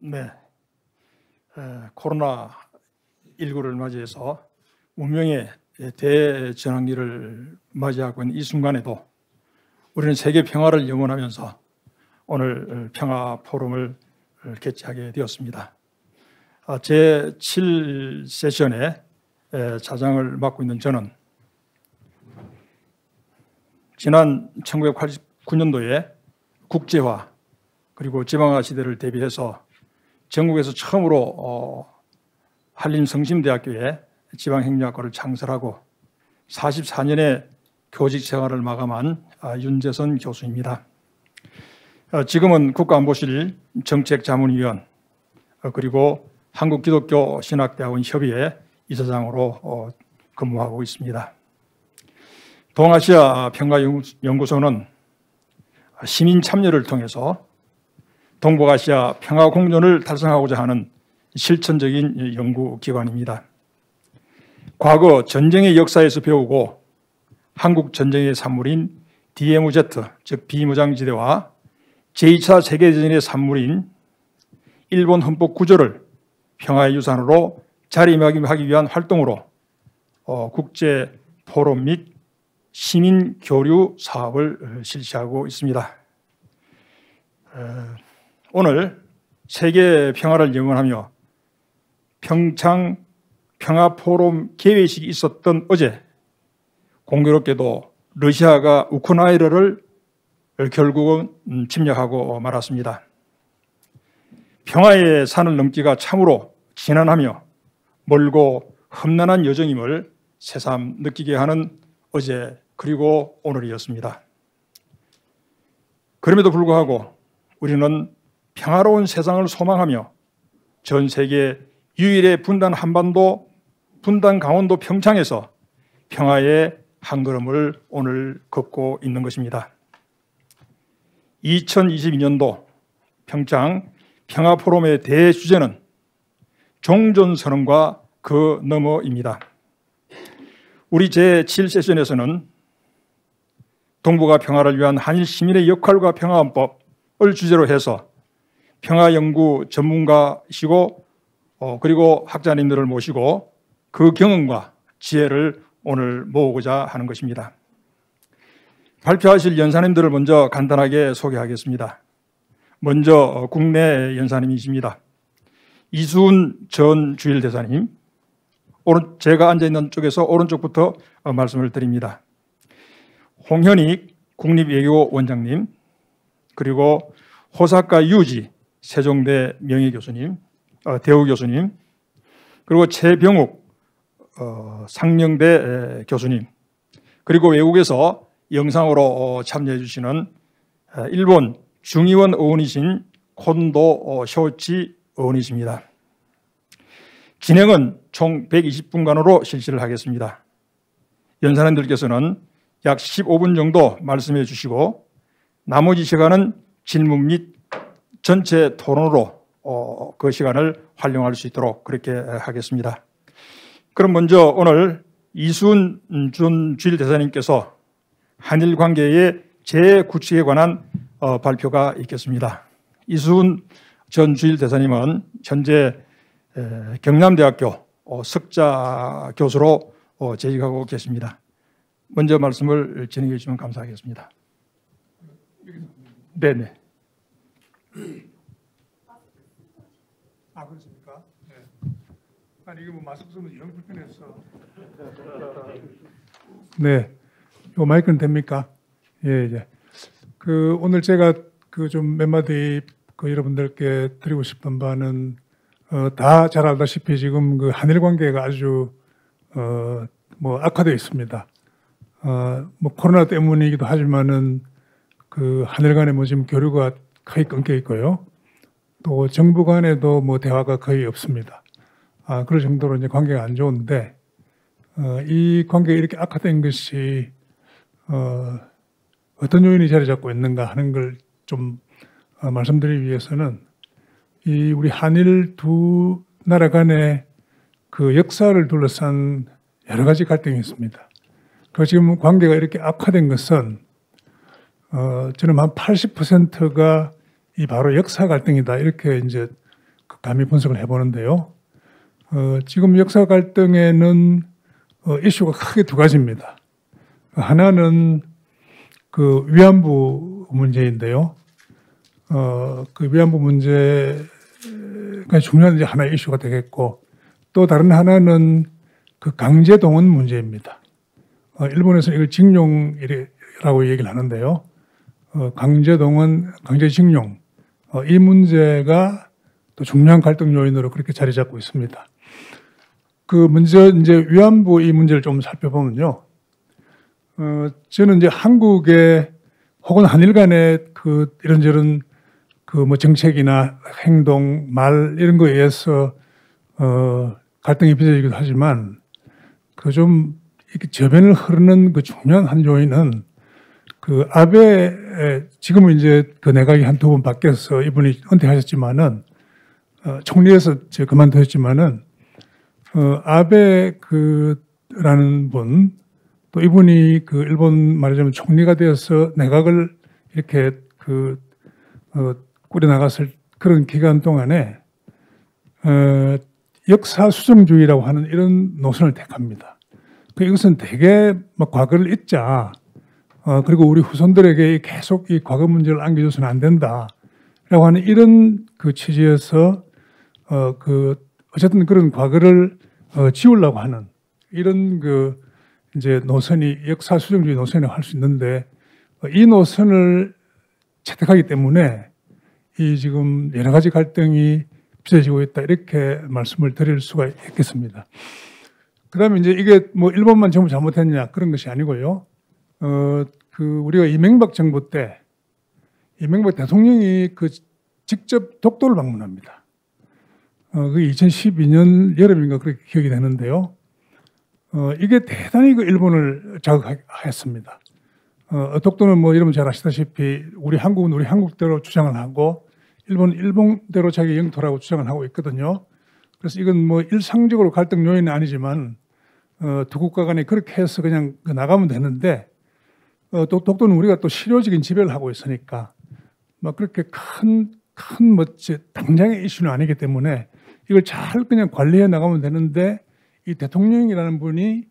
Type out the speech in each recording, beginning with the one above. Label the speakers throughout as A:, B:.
A: 네, 코로나19를 맞이해서 운명의 대전환기를 맞이하고 있는 이 순간에도 우리는 세계 평화를 염원하면서 오늘 평화 포럼을 개최하게 되었습니다. 제7 세션의 자장을 맡고 있는 저는 지난 1989년도에 국제화 그리고 지방화 시대를 대비해서 전국에서 처음으로 한림성심대학교에 지방행정학과를 창설하고 44년의 교직 생활을 마감한 윤재선 교수입니다. 지금은 국가안보실 정책자문위원 그리고 한국기독교신학대학원 협의회 이사장으로 근무하고 있습니다. 동아시아 평화연구소는 시민 참여를 통해서 동북아시아 평화 공존을 달성하고자 하는 실천적인 연구기관입니다. 과거 전쟁의 역사에서 배우고 한국 전쟁의 산물인 DMZ, 즉 비무장지대와 제2차 세계대전의 산물인 일본 헌법 구조를 평화의 유산으로 자리매김하기 위한 활동으로 국제 포럼 및 시민 교류 사업을 실시하고 있습니다. 오늘 세계 평화를 염원하며 평창 평화 포럼 개회식이 있었던 어제 공교롭게도 러시아가 우크라이나를 결국은 침략하고 말았습니다. 평화의 산을 넘기가 참으로 지난하며 멀고 험난한 여정임을 새삼 느끼게 하는 어제 그리고 오늘이었습니다. 그럼에도 불구하고 우리는 평화로운 세상을 소망하며 전 세계 유일의 분단 한반도, 분단 강원도 평창에서 평화의 한 걸음을 오늘 걷고 있는 것입니다. 2022년도 평창 평화포럼의 대주제는 종전선언과 그 너머입니다. 우리 제7세션에서는 동북아 평화를 위한 한일 시민의 역할과 평화헌법을 주제로 해서 평화연구 전문가시고 그리고 학자님들을 모시고 그 경험과 지혜를 오늘 모으고자 하는 것입니다. 발표하실 연사님들을 먼저 간단하게 소개하겠습니다. 먼저 국내 연사님이십니다. 이수훈 전 주일대사님, 제가 앉아있는 쪽에서 오른쪽부터 말씀을 드립니다. 홍현익 국립외교원장님, 그리고 호사카 유지 세종대 명예교수님, 대우교수님, 그리고 최병욱 상명대 교수님, 그리고 외국에서 영상으로 참여해 주시는 일본 중의원 의원이신 콘도 쇼치 의원이십니다. 진행은 총 120분간으로 실시를 하겠습니다. 연사님들께서는 약 15분 정도 말씀해 주시고 나머지 시간은 질문 및 전체 토론으로 그 시간을 활용할 수 있도록 그렇게 하겠습니다. 그럼 먼저 오늘 이수훈 전 주일대사님께서 한일 관계의 제9축에 관한 발표가 있겠습니다. 이수훈 전 주일대사님은 현재 경남대학교 석자 교수로 재직하고 계십니다. 먼저 말씀을 진행해 주시면 감사하겠습니다. 네네.
B: 아, 그렇습니까? 네. 아니, 이거 뭐 마스크 쓰면 영 불편해서. 네. 요 마이크는 됩니까? 예, 예. 오늘 제가 좀 몇 마디 여러분들께 드리고 싶은 바는 다 잘 알다시피 지금 한일 관계가 아주 악화되어 있습니다. 코로나 때문이기도 하지만은 한일 간에 지금 교류가 거의 끊겨 있고요. 또 정부 간에도 대화가 거의 없습니다. 그럴 정도로 이제 관계가 안 좋은데 이 관계가 이렇게 악화된 것이 어떤 요인이 자리 잡고 있는가 하는 걸 좀 말씀드리기 위해서는 우리 한일 두 나라 간의 역사를 둘러싼 여러 가지 갈등이 있습니다. 지금 관계가 이렇게 악화된 것은 저는 한 80%가 이 바로 역사 갈등이다 이렇게 이제 감히 분석을 해보는데요. 지금 역사 갈등에는 이슈가 크게 두 가지입니다. 하나는 그 위안부 문제인데요. 그 위안부 문제가 중요한 이제 하나의 이슈가 되겠고, 또 다른 하나는 그 강제 동원 문제입니다. 일본에서 이걸 징용이라고 얘기를 하는데요. 강제 동원, 강제 징용, 이 문제가 또 중요한 갈등 요인으로 그렇게 자리 잡고 있습니다. 그 먼저 이제 위안부 이 문제를 좀 살펴보면요. 저는 이제 한국의 혹은 한일 간의 그 이런저런 그 뭐 정책이나 행동, 말 이런 거에 의해서 갈등이 빚어지기도 하지만 그 좀 이렇게 저변을 흐르는 그 중요한 한 요인은 그 아베 지금은 이제 그 내각이 한두 번 바뀌어서 이분이 은퇴하셨지만은 총리에서 그만두셨지만은 아베 그라는 분 또 이분이 그 일본 말하자면 총리가 되어서 내각을 이렇게 꾸려 나갔을 그런 기간 동안에 역사 수정주의라고 하는 이런 노선을 택합니다. 이것은 대개 뭐 과거를 잊자. 그리고 우리 후손들에게 계속 이 과거 문제를 안겨줘서는 안 된다라고 하는 이런 그 취지에서 어쨌든 그런 과거를 지우려고 하는 이런 그 이제 노선이 역사 수정주의 노선이라고 할 수 있는데 이 노선을 채택하기 때문에 이 지금 여러 가지 갈등이 빚어지고 있다 이렇게 말씀을 드릴 수가 있겠습니다. 그다음에 이제 이게 뭐 일본만 전부 잘못했냐 그런 것이 아니고요. 우리가 이명박 정부 때 이명박 대통령이 그 직접 독도를 방문합니다. 그 2012년 여름인가 그렇게 기억이 되는데요. 이게 대단히 그 일본을 자극했습니다. 독도는 뭐 여러분 잘 아시다시피 우리 한국은 우리 한국대로 주장을 하고 일본은 일본대로 자기 영토라고 주장을 하고 있거든요. 그래서 이건 뭐 일상적으로 갈등 요인은 아니지만 두 국가 간에 그렇게 해서 그냥 나가면 되는데 또 독도는 우리가 또 실효적인 지배를 하고 있으니까 막 그렇게 큰 당장의 이슈는 아니기 때문에 이걸 잘 그냥 관리해 나가면 되는데 이 대통령이라는 분이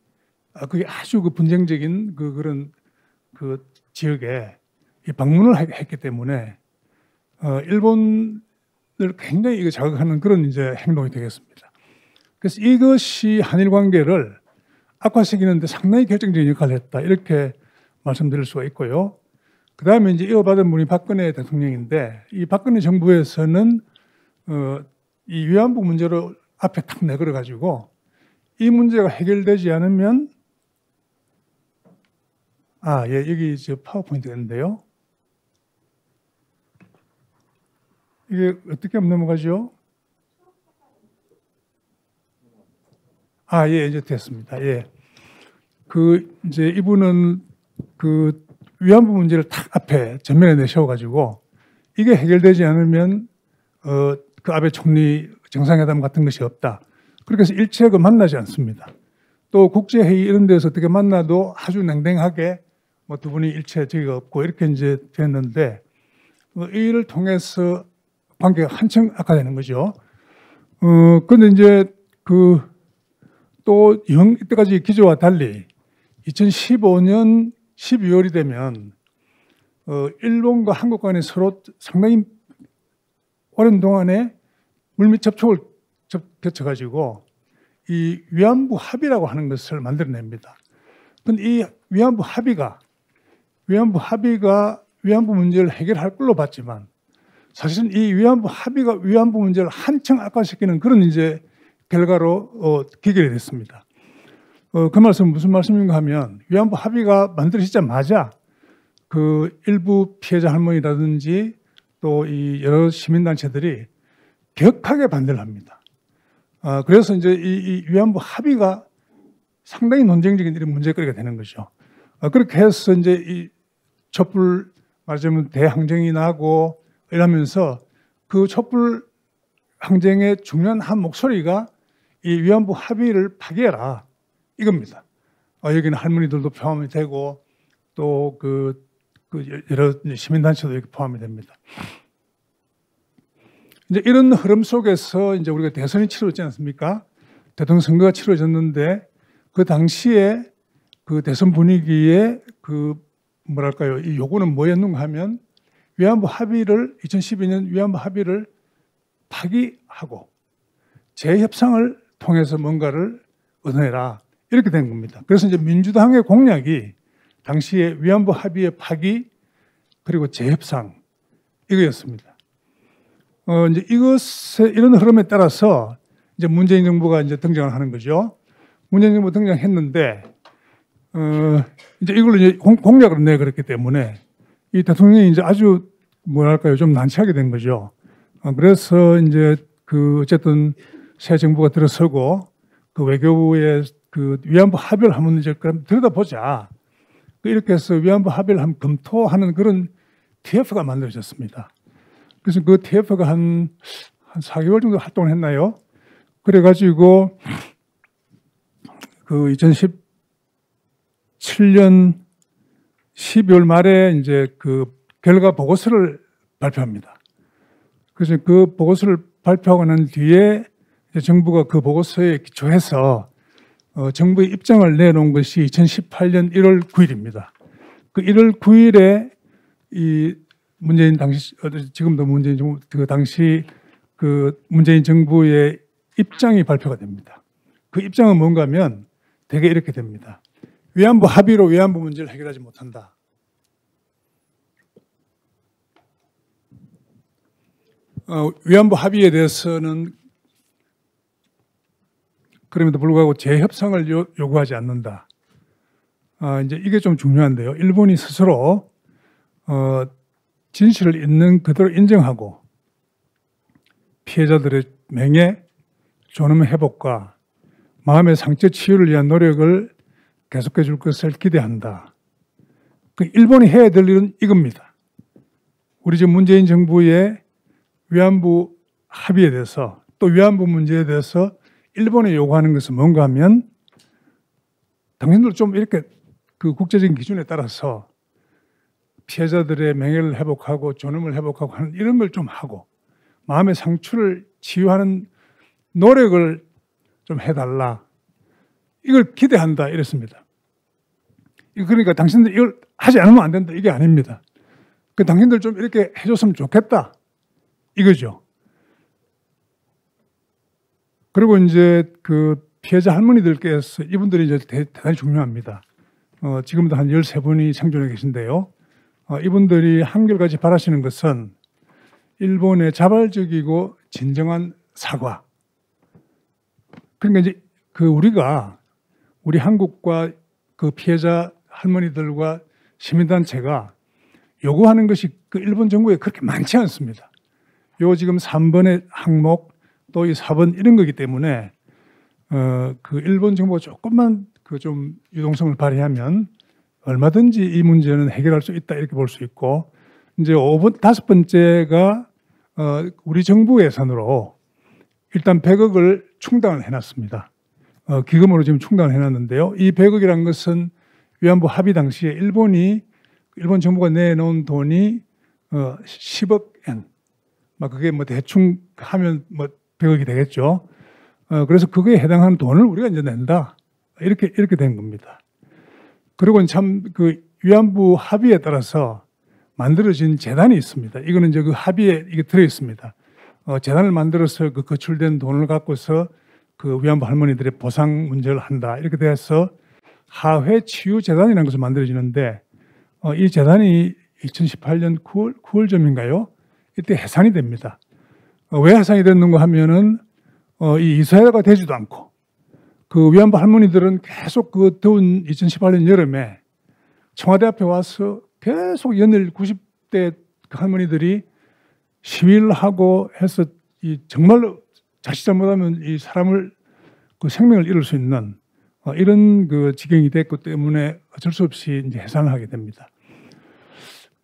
B: 그게 아주 그 분쟁적인 그런 그 지역에 방문을 했기 때문에 일본을 굉장히 이거 자극하는 그런 이제 행동이 되겠습니다. 그래서 이것이 한일 관계를 악화시키는데 상당히 결정적인 역할을 했다 이렇게 말씀드릴 수가 있고요. 그 다음에 이제 이어받은 분이 박근혜 대통령인데 이 박근혜 정부에서는 이 위안부 문제를 앞에 탁 내걸어 가지고 이 문제가 해결되지 않으면 여기 저 파워포인트가 있는데요. 이게 어떻게 하면 넘어가죠? 이제 됐습니다. 예. 이제 이분은 그 위안부 문제를 탁 앞에 전면에 내세워가지고 이게 해결되지 않으면 그 아베 총리 정상회담 같은 것이 없다. 그렇게 해서 일체 만나지 않습니다. 또 국제회의 이런 데서 어떻게 만나도 아주 냉랭하게 뭐 두 분이 일체 저기가 없고 이렇게 이제 됐는데 이를 통해서 관계가 한층 악화되는 거죠. 근데 이제 또 이때까지 기조와 달리 2015년 12월이 되면 일본과 한국 간에 서로 상당히 오랜 동안에 물밑 접촉을 거쳐가지고 이 위안부 합의라고 하는 것을 만들어냅니다. 그런데 이 위안부 합의가 위안부 문제를 해결할 걸로 봤지만 사실은 이 위안부 합의가 위안부 문제를 한층 악화시키는 그런 이제 결과로 기결이 됐습니다. 그 말씀은 무슨 말씀인가 하면 위안부 합의가 만들어지자마자 그 일부 피해자 할머니라든지 또 이 여러 시민단체들이 격하게 반대를 합니다. 그래서 이제 이 위안부 합의가 상당히 논쟁적인 이런 문제거리가 되는 거죠. 그렇게 해서 이제 이 촛불 말하자면 대항쟁이 나고 이러면서 그 촛불 항쟁의 중요한 한 목소리가 이 위안부 합의를 파기해라 이겁니다. 여기는 할머니들도 포함이 되고 또 여러 시민단체도 이렇게 포함이 됩니다. 이제 이런 흐름 속에서 이제 우리가 대선이 치러졌지 않습니까? 대통령 선거가 치러졌는데 그 당시에 그 대선 분위기에 그 뭐랄까요? 이 요구는 뭐였는가 하면 위안부 합의를 2012년 위안부 합의를 파기하고 재협상을 통해서 뭔가를 얻어내라 이렇게 된 겁니다. 그래서 이제 민주당의 공약이 당시에 위안부 합의의 파기 그리고 재협상 이거였습니다. 이제 이런 흐름에 따라서 이제 문재인 정부가 이제 등장을 하는 거죠. 문재인 정부 등장했는데 이제 이걸로 이제 공약을 내걸었기 때문에 이 대통령이 이제 아주 뭐랄까요 좀 난처하게 된 거죠. 그래서 이제 그 어쨌든 새 정부가 들어서고 그 외교부의 그 위안부 합의를 한번 이제 그럼 들여다보자. 이렇게 해서 위안부 합의를 한번 검토하는 그런 TF가 만들어졌습니다. 그래서 그 TF가 한 4개월 정도 활동을 했나요? 그래가지고 그 2017년 12월 말에 이제 그 결과 보고서를 발표합니다. 그래서 그 보고서를 발표하고 난 뒤에 정부가 그 보고서에 기초해서 정부의 입장을 내놓은 것이 2018년 1월 9일입니다. 그 1월 9일에 이 문재인 당시 지금도 문재인 정부 그 당시 그 문재인 정부의 입장이 발표가 됩니다. 그 입장은 뭔가 하면 대개 이렇게 됩니다. 위안부 합의로 위안부 문제를 해결하지 못한다. 위안부 합의에 대해서는 그럼에도 불구하고 재협상을 요구하지 않는다. 이제 이게 좀 중요한데요. 일본이 스스로 진실을 있는 그대로 인정하고 피해자들의 명예, 존엄 회복과 마음의 상처 치유를 위한 노력을 계속해 줄 것을 기대한다. 그 일본이 해야 될 일은 이겁니다. 우리 지금 문재인 정부의 위안부 합의에 대해서 또 위안부 문제에 대해서 일본이 요구하는 것은 뭔가 하면 당신들 좀 이렇게 그 국제적인 기준에 따라서 피해자들의 명예를 회복하고 존엄을 회복하고 하는 이런 걸 좀 하고 마음의 상처를 치유하는 노력을 좀 해달라. 이걸 기대한다 이랬습니다. 그러니까 당신들 이걸 하지 않으면 안 된다 이게 아닙니다. 그 당신들 좀 이렇게 해줬으면 좋겠다 이거죠. 그리고 이제 그 피해자 할머니들께서 이분들이 이제 대단히 중요합니다. 지금도 한 13분이 생존해 계신데요. 이분들이 한결같이 바라시는 것은 일본의 자발적이고 진정한 사과. 그러니까 이제 그 우리 한국과 그 피해자 할머니들과 시민단체가 요구하는 것이 그 일본 정부에 그렇게 많지 않습니다. 요 지금 3번의 항목 또 이 4번 이런 거기 때문에 그 일본 정부가 조금만 그 좀 유동성을 발휘하면 얼마든지 이 문제는 해결할 수 있다 이렇게 볼 수 있고 이제 5번째가 우리 정부 예산으로 일단 100억을 충당을 해놨습니다. 기금으로 지금 충당을 해놨는데요. 이 100억이라는 것은 위안부 합의 당시에 일본 정부가 내놓은 돈이 10억 엔. 그게 뭐 대충 하면 뭐 100억이 되겠죠. 그래서 그거에 해당하는 돈을 우리가 이제 낸다. 이렇게 된 겁니다. 그리고 참 그 위안부 합의에 따라서 만들어진 재단이 있습니다. 이거는 이제 그 합의에 이게 들어 있습니다. 재단을 만들어서 그 거출된 돈을 갖고서 그 위안부 할머니들의 보상 문제를 한다. 이렇게 돼서 하회 치유 재단이라는 것을 만들어지는데 이 재단이 2018년 9월쯤인가요? 이때 해산이 됩니다. 왜 해산이 됐는가 하면은 이 이사회가 되지도 않고 그 위안부 할머니들은 계속 그 더운 2018년 여름에 청와대 앞에 와서 계속 연일 90대 그 할머니들이 시위를 하고 해서 이 정말로 자칫 잘못하면 이 사람을 그 생명을 잃을 수 있는 이런 그 지경이 됐기 때문에 어쩔 수 없이 이제 해산을 하게 됩니다.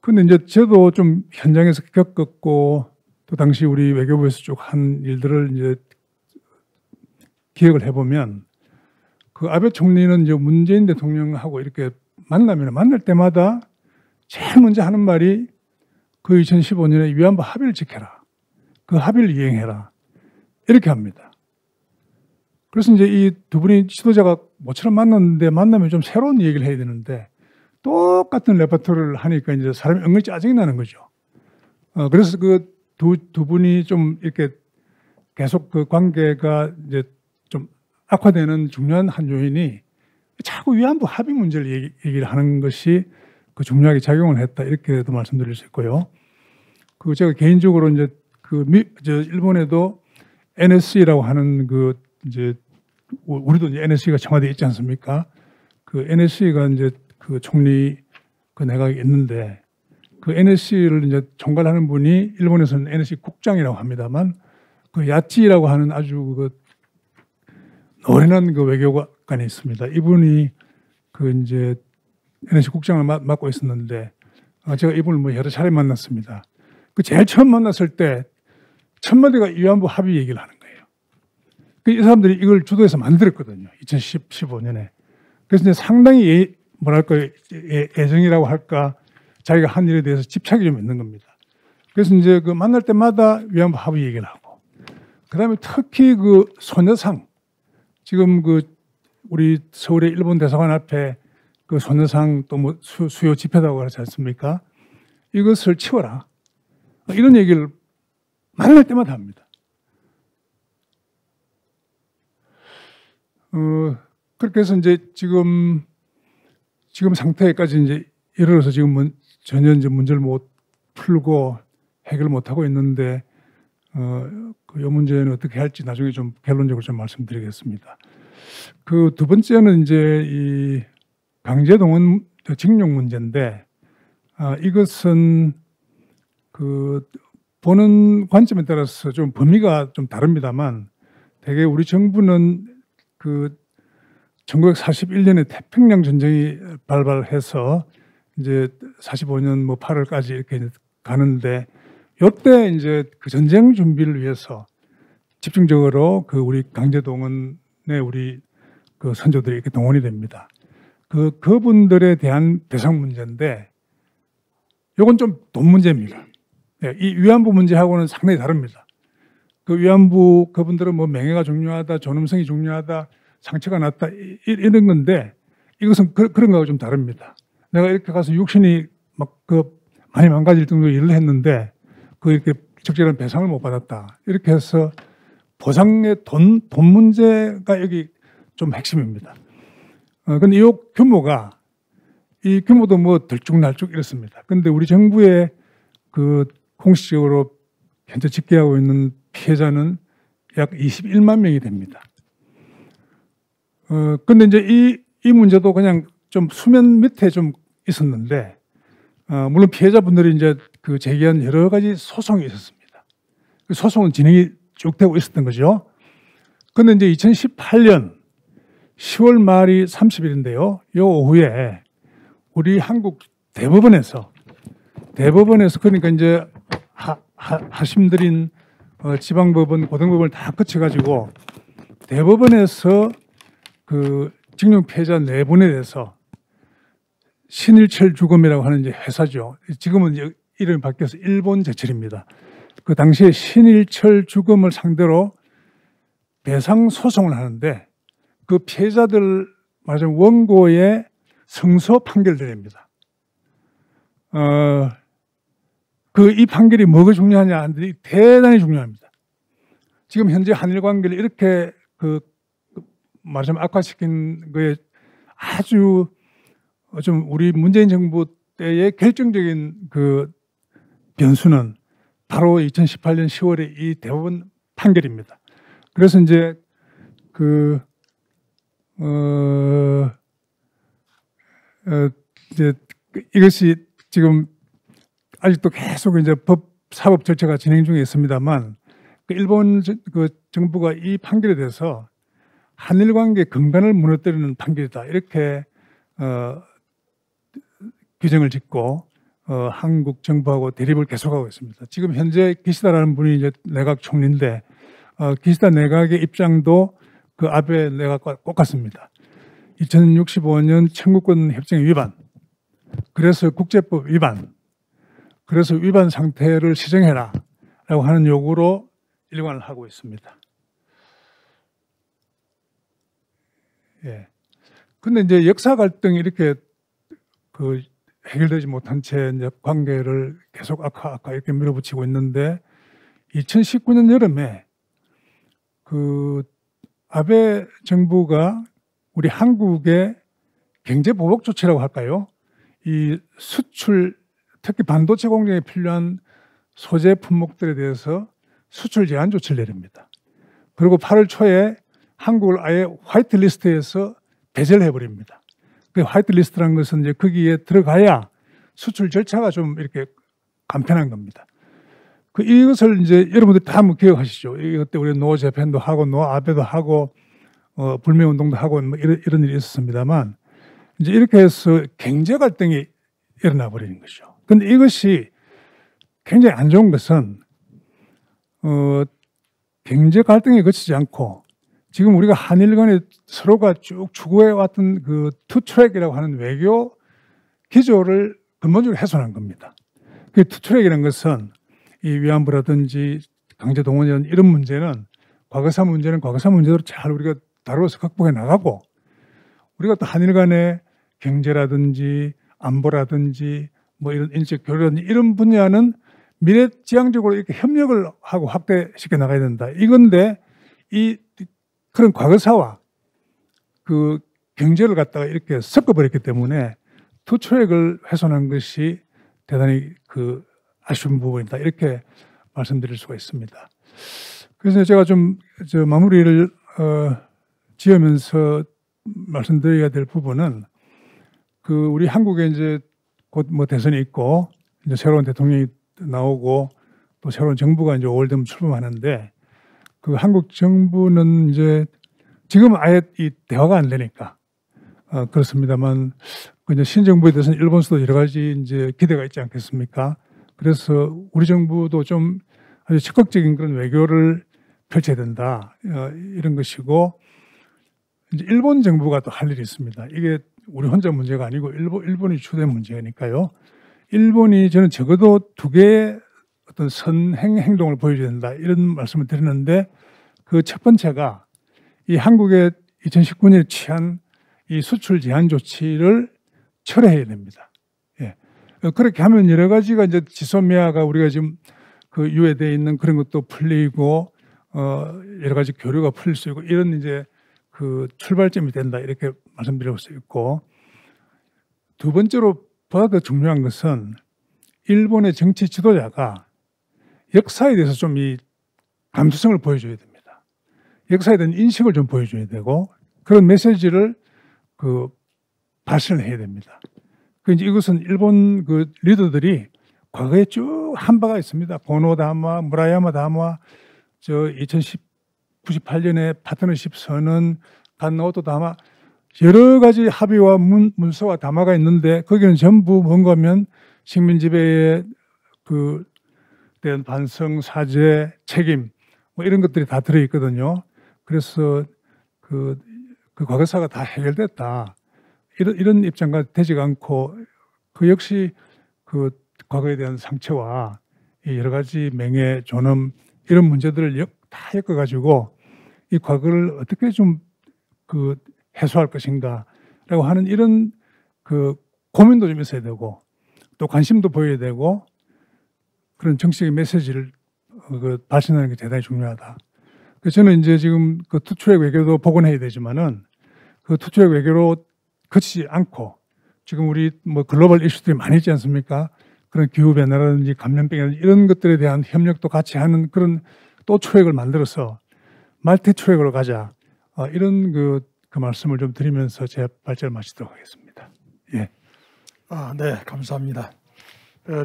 B: 근데 이제 저도 좀 현장에서 겪었고 또 당시 우리 외교부에서 쭉 한 일들을 이제 기억을 해보면 그 아베 총리는 이제 문재인 대통령하고 이렇게 만날 때마다 제일 먼저 하는 말이 그 2015년에 위안부 합의를 지켜라. 그 합의를 이행해라. 이렇게 합니다. 그래서 이제 이 두 분이 지도자가 모처럼 만났는데 만나면 좀 새로운 얘기를 해야 되는데 똑같은 레퍼토리를 하니까 이제 사람이 은근히 짜증이 나는 거죠. 그래서 그 두 분이 좀 이렇게 계속 그 관계가 이제 좀 악화되는 중요한 한 요인이 자꾸 위안부 합의 문제를 얘기를 하는 것이 그 중요하게 작용을 했다. 이렇게도 말씀드릴 수 있고요. 그 제가 개인적으로 이제 일본에도 NSC라고 하는 그 이제 우리도 이제 NSC가 청와대에 있지 않습니까? 그 NSC가 이제 그 총리 그 내각에 있는데 그 NSC를 이제 총괄하는 분이 일본에서는 NSC 국장이라고 합니다만 그 야찌라고 하는 아주 그 노련한 그 외교관이 있습니다. 이분이 그 이제 NSC 국장을 맡고 있었는데 제가 이분을 뭐 여러 차례 만났습니다. 그 제일 처음 만났을 때 첫 마디가 위안부 합의 얘기를 하는 거예요. 이 사람들이 이걸 주도해서 만들었거든요. 2015년에. 그래서 이제 상당히 뭐랄까 애정이라고 할까 자기가 한 일에 대해서 집착이 좀 있는 겁니다. 그래서 이제 그 만날 때마다 위안부 합의 얘기를 하고, 그다음에 특히 그 소녀상, 지금 그 우리 서울의 일본 대사관 앞에 그 소녀상 또 뭐 수요 집회라고 하지 않습니까? 이것을 치워라. 이런 얘기를 만날 때마다 합니다. 그렇게 해서 이제 지금 상태까지 이제 이르러서 지금 전혀 이제 문제를 못 풀고 해결 못 하고 있는데 이 문제는 어떻게 할지 나중에 좀 결론적으로 좀 말씀드리겠습니다. 그 두 번째는 이제 이 강제동원 징용 문제인데 이것은 그 보는 관점에 따라서 좀 범위가 좀 다릅니다만 대개 우리 정부는 그 1941년에 태평양 전쟁이 발발해서 이제 45년 뭐 8월까지 이렇게 가는데 이때 이제 그 전쟁 준비를 위해서 집중적으로 그 우리 강제동원에 우리 그 선조들이 이렇게 동원이 됩니다. 그분들에 대한 배상 문제인데 이건 좀 돈 문제입니다. 이 위안부 문제하고는 상당히 다릅니다. 그 위안부 그분들은 뭐 명예가 중요하다, 존엄성이 중요하다, 상처가 났다 이런 건데 이것은 그런 거하고 좀 다릅니다. 내가 이렇게 가서 육신이 막 그 많이 망가질 정도로 일을 했는데 그 이렇게 적절한 배상을 못 받았다. 이렇게 해서 보상의 돈 문제가 여기 좀 핵심입니다. 근데 이 규모도 뭐 들쭉날쭉 이렇습니다. 근데 우리 정부의 그 공식적으로 현재 집계하고 있는 피해자는 약 21만 명이 됩니다. 근데 이제 이 문제도 그냥 좀 수면 밑에 좀 있었는데, 물론 피해자분들이 이제 그 제기한 여러 가지 소송이 있었습니다. 그 소송은 진행이 쭉 되고 있었던 거죠. 근데 이제 2018년 10월 말이 30일인데요. 요 오후에 우리 한국 대법원에서 그러니까 이제 하심들인 지방법원, 고등법원을 다 거쳐가지고 대법원에서 그 징용 피해자 4분에 대해서 신일철 주검이라고 하는 이제 회사죠. 지금은 이제 이름이 바뀌어서 일본제철입니다. 그 당시에 신일철 주검을 상대로 배상 소송을 하는데 그 피해자들 말하자면 원고의 승소 판결들입니다. 이 판결이 뭐가 중요하냐 하는데 대단히 중요합니다. 지금 현재 한일 관계를 이렇게 말하자면 악화시킨 거에 아주 좀 우리 문재인 정부 때의 결정적인 그 변수는 바로 2018년 10월에 이 대법원 판결입니다. 그래서 이제 이제 이것이 지금 아직도 계속 이제 사법 절차가 진행 중에 있습니다만 일본 정부가 이 판결에 대해서 한일 관계 근간을 무너뜨리는 판결이다 이렇게 규정을 짓고 한국 정부하고 대립을 계속하고 있습니다. 지금 현재 기시다라는 분이 이제 내각 총리인데 기시다 내각의 입장도 그 아베 내각과 똑같습니다. 2065년 청구권 협정 위반, 그래서 국제법 위반, 그래서 위반 상태를 시정해라. 라고 하는 요구로 일관을 하고 있습니다. 예. 근데 이제 역사 갈등이 이렇게 그 해결되지 못한 채 이제 관계를 계속 악화 이렇게 밀어붙이고 있는데 2019년 여름에 그 아베 정부가 우리 한국의 경제 보복 조치라고 할까요? 이 수출, 특히 반도체 공장에 필요한 소재 품목들에 대해서 수출 제한 조치를 내립니다. 그리고 8월 초에 한국을 아예 화이트리스트에서 배제를 해버립니다. 그 화이트리스트라는 것은 이제 거기에 들어가야 수출 절차가 좀 이렇게 간편한 겁니다. 이것을 이제 여러분들 다 한번 기억하시죠. 이때 우리 노 재팬도 하고 노 아베도 하고 불매운동도 하고 뭐 이런 일이 있었습니다만 이제 이렇게 해서 경제 갈등이 일어나 버리는 것이죠. 그런데 이것이 굉장히 안 좋은 것은 경제 갈등에 그치지 않고 지금 우리가 한일 간에 서로가 쭉 추구해 왔던 그 투트랙이라고 하는 외교 기조를 근본적으로 훼손한 겁니다. 그 투트랙이라는 것은 이 위안부라든지 강제동원이라는 이런 문제는 과거사 문제는 과거사 문제대로 잘 우리가 다루어서 극복해 나가고 우리가 또 한일 간의 경제라든지 안보라든지 뭐 이런 인적 교류라든지 이런 분야는 미래지향적으로 이렇게 협력을 하고 확대시켜 나가야 된다. 이건데 그런 과거사와 그 경제를 갖다가 이렇게 섞어버렸기 때문에 투트랙을 훼손한 것이 대단히 그 아쉬운 부분이다. 이렇게 말씀드릴 수가 있습니다. 그래서 제가 좀 마무리를 지으면서 말씀드려야 될 부분은 그 우리 한국에 이제 곧 뭐 대선이 있고 이제 새로운 대통령이 나오고 또 새로운 정부가 이제 5월 되면 출범하는데 그 한국 정부는 이제 지금 아예 이 대화가 안 되니까 그렇습니다만 그 이제 신정부에 대해서는 일본서도 여러 가지 이제 기대가 있지 않겠습니까? 그래서 우리 정부도 좀 아주 적극적인 그런 외교를 펼쳐야 된다 이런 것이고 이제 일본 정부가 또 할 일이 있습니다. 이게 우리 혼자 문제가 아니고 일본이 주된 문제니까요. 일본이 저는 적어도 두 개의 어떤 선행 행동을 보여줘야 된다 이런 말씀을 드리는데 그 첫 번째가 이 한국의 2019년에 취한 이 수출 제한 조치를 철회해야 됩니다. 예. 그렇게 하면 여러 가지가 이제 지소미아가 우리가 지금 그 유예되어 있는 그런 것도 풀리고 여러 가지 교류가 풀릴 수 있고 이런 이제 그 출발점이 된다 이렇게 말씀드릴 수 있고 두 번째로 보다 더 중요한 것은 일본의 정치 지도자가 역사에 대해서 좀 이 감수성을 보여줘야 됩니다. 역사에 대한 인식을 좀 보여줘야 되고 그런 메시지를 그 발신을 해야 됩니다. 이것은 일본 그 리더들이 과거에 쭉 한 바가 있습니다. 고노다마, 무라야마 다마, 98년에 파트너십 선언, 간노도 다마 여러 가지 합의와 문서와 담화가 있는데 거기는 전부 뭔가 하면 식민 지배에 그 대한 반성, 사죄, 책임 뭐 이런 것들이 다 들어 있거든요. 그래서 그 과거사가 다 해결됐다. 이런 입장과 되지가 않고 그 역시 그 과거에 대한 상처와 여러 가지 명예, 존엄 이런 문제들을 다 엮어가지고 이 과거를 어떻게 좀 그 해소할 것인가라고 하는 이런 그 고민도 좀 있어야 되고 또 관심도 보여야 되고 그런 정치적인 메시지를 발신하는 게 대단히 중요하다. 그래서 저는 이제 지금 그 투트랙 외교도 복원해야 되지만은 그 투트랙 외교로 그치지 않고 지금 우리 뭐 글로벌 이슈들이 많이 있지 않습니까? 그런 기후변화라든지 감염병이라든지 이런 것들에 대한 협력도 같이 하는 그런 또 트랙을 만들어서 말티 트랙으로 가자. 이런 그 말씀을 좀 드리면서 제 발제를 마치도록 하겠습니다. 예.
A: 네, 감사합니다.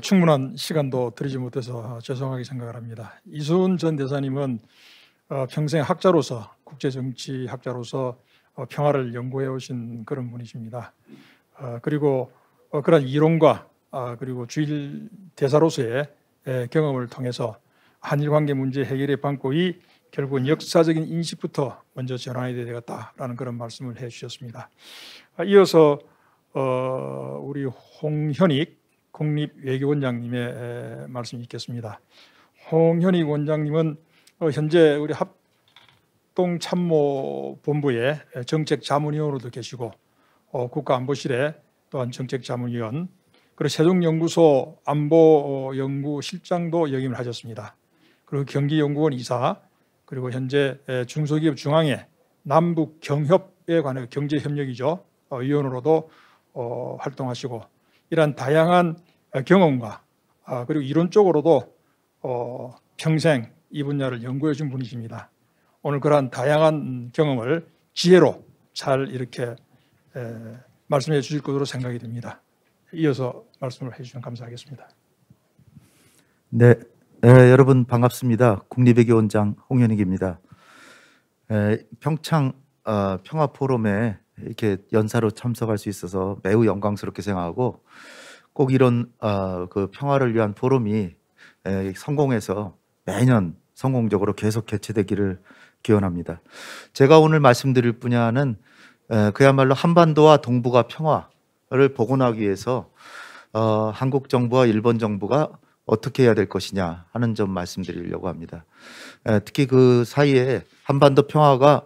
A: 충분한 시간도 드리지 못해서 죄송하게 생각을 합니다. 이순 전 대사님은 평생 학자로서 국제정치 학자로서 평화를 연구해 오신 그런 분이십니다. 그리고 그런 이론과 그리고 주일 대사로서의 경험을 통해서 한일 관계 문제 해결의 방법이 결국은 역사적인 인식부터 먼저 전환해야 되겠다라는 그런 말씀을 해주셨습니다. 이어서 우리 홍현익 국립외교원장님의 말씀이 있겠습니다. 홍현익 원장님은 현재 우리 합동참모본부의 정책자문위원으로도 계시고 국가안보실에 또한 정책자문위원, 그리고 세종연구소 안보연구실장도 역임을 하셨습니다. 그리고 경기연구원 이사, 그리고 현재 중소기업 중앙회 남북경협에 관한 경제협력이죠, 위원으로도 활동하시고, 이러한 다양한 경험과 그리고 이론적으로도 평생 이 분야를 연구해 준 분이십니다. 오늘 그러한 다양한 경험을 지혜로 잘 이렇게 말씀해 주실 것으로 생각이 됩니다. 이어서 말씀을 해주시면 감사하겠습니다.
C: 네, 여러분 반갑습니다. 국립외교원장 홍현익입니다. 평창 평화포럼에 이렇게 연사로 참석할 수 있어서 매우 영광스럽게 생각하고, 꼭 이런 그 평화를 위한 포럼이 성공해서 매년 성공적으로 계속 개최되기를 기원합니다. 제가 오늘 말씀드릴 분야는 그야말로 한반도와 동북아 평화를 복원하기 위해서 한국 정부와 일본 정부가 어떻게 해야 될 것이냐 하는 점 말씀드리려고 합니다. 특히 그 사이에 한반도 평화가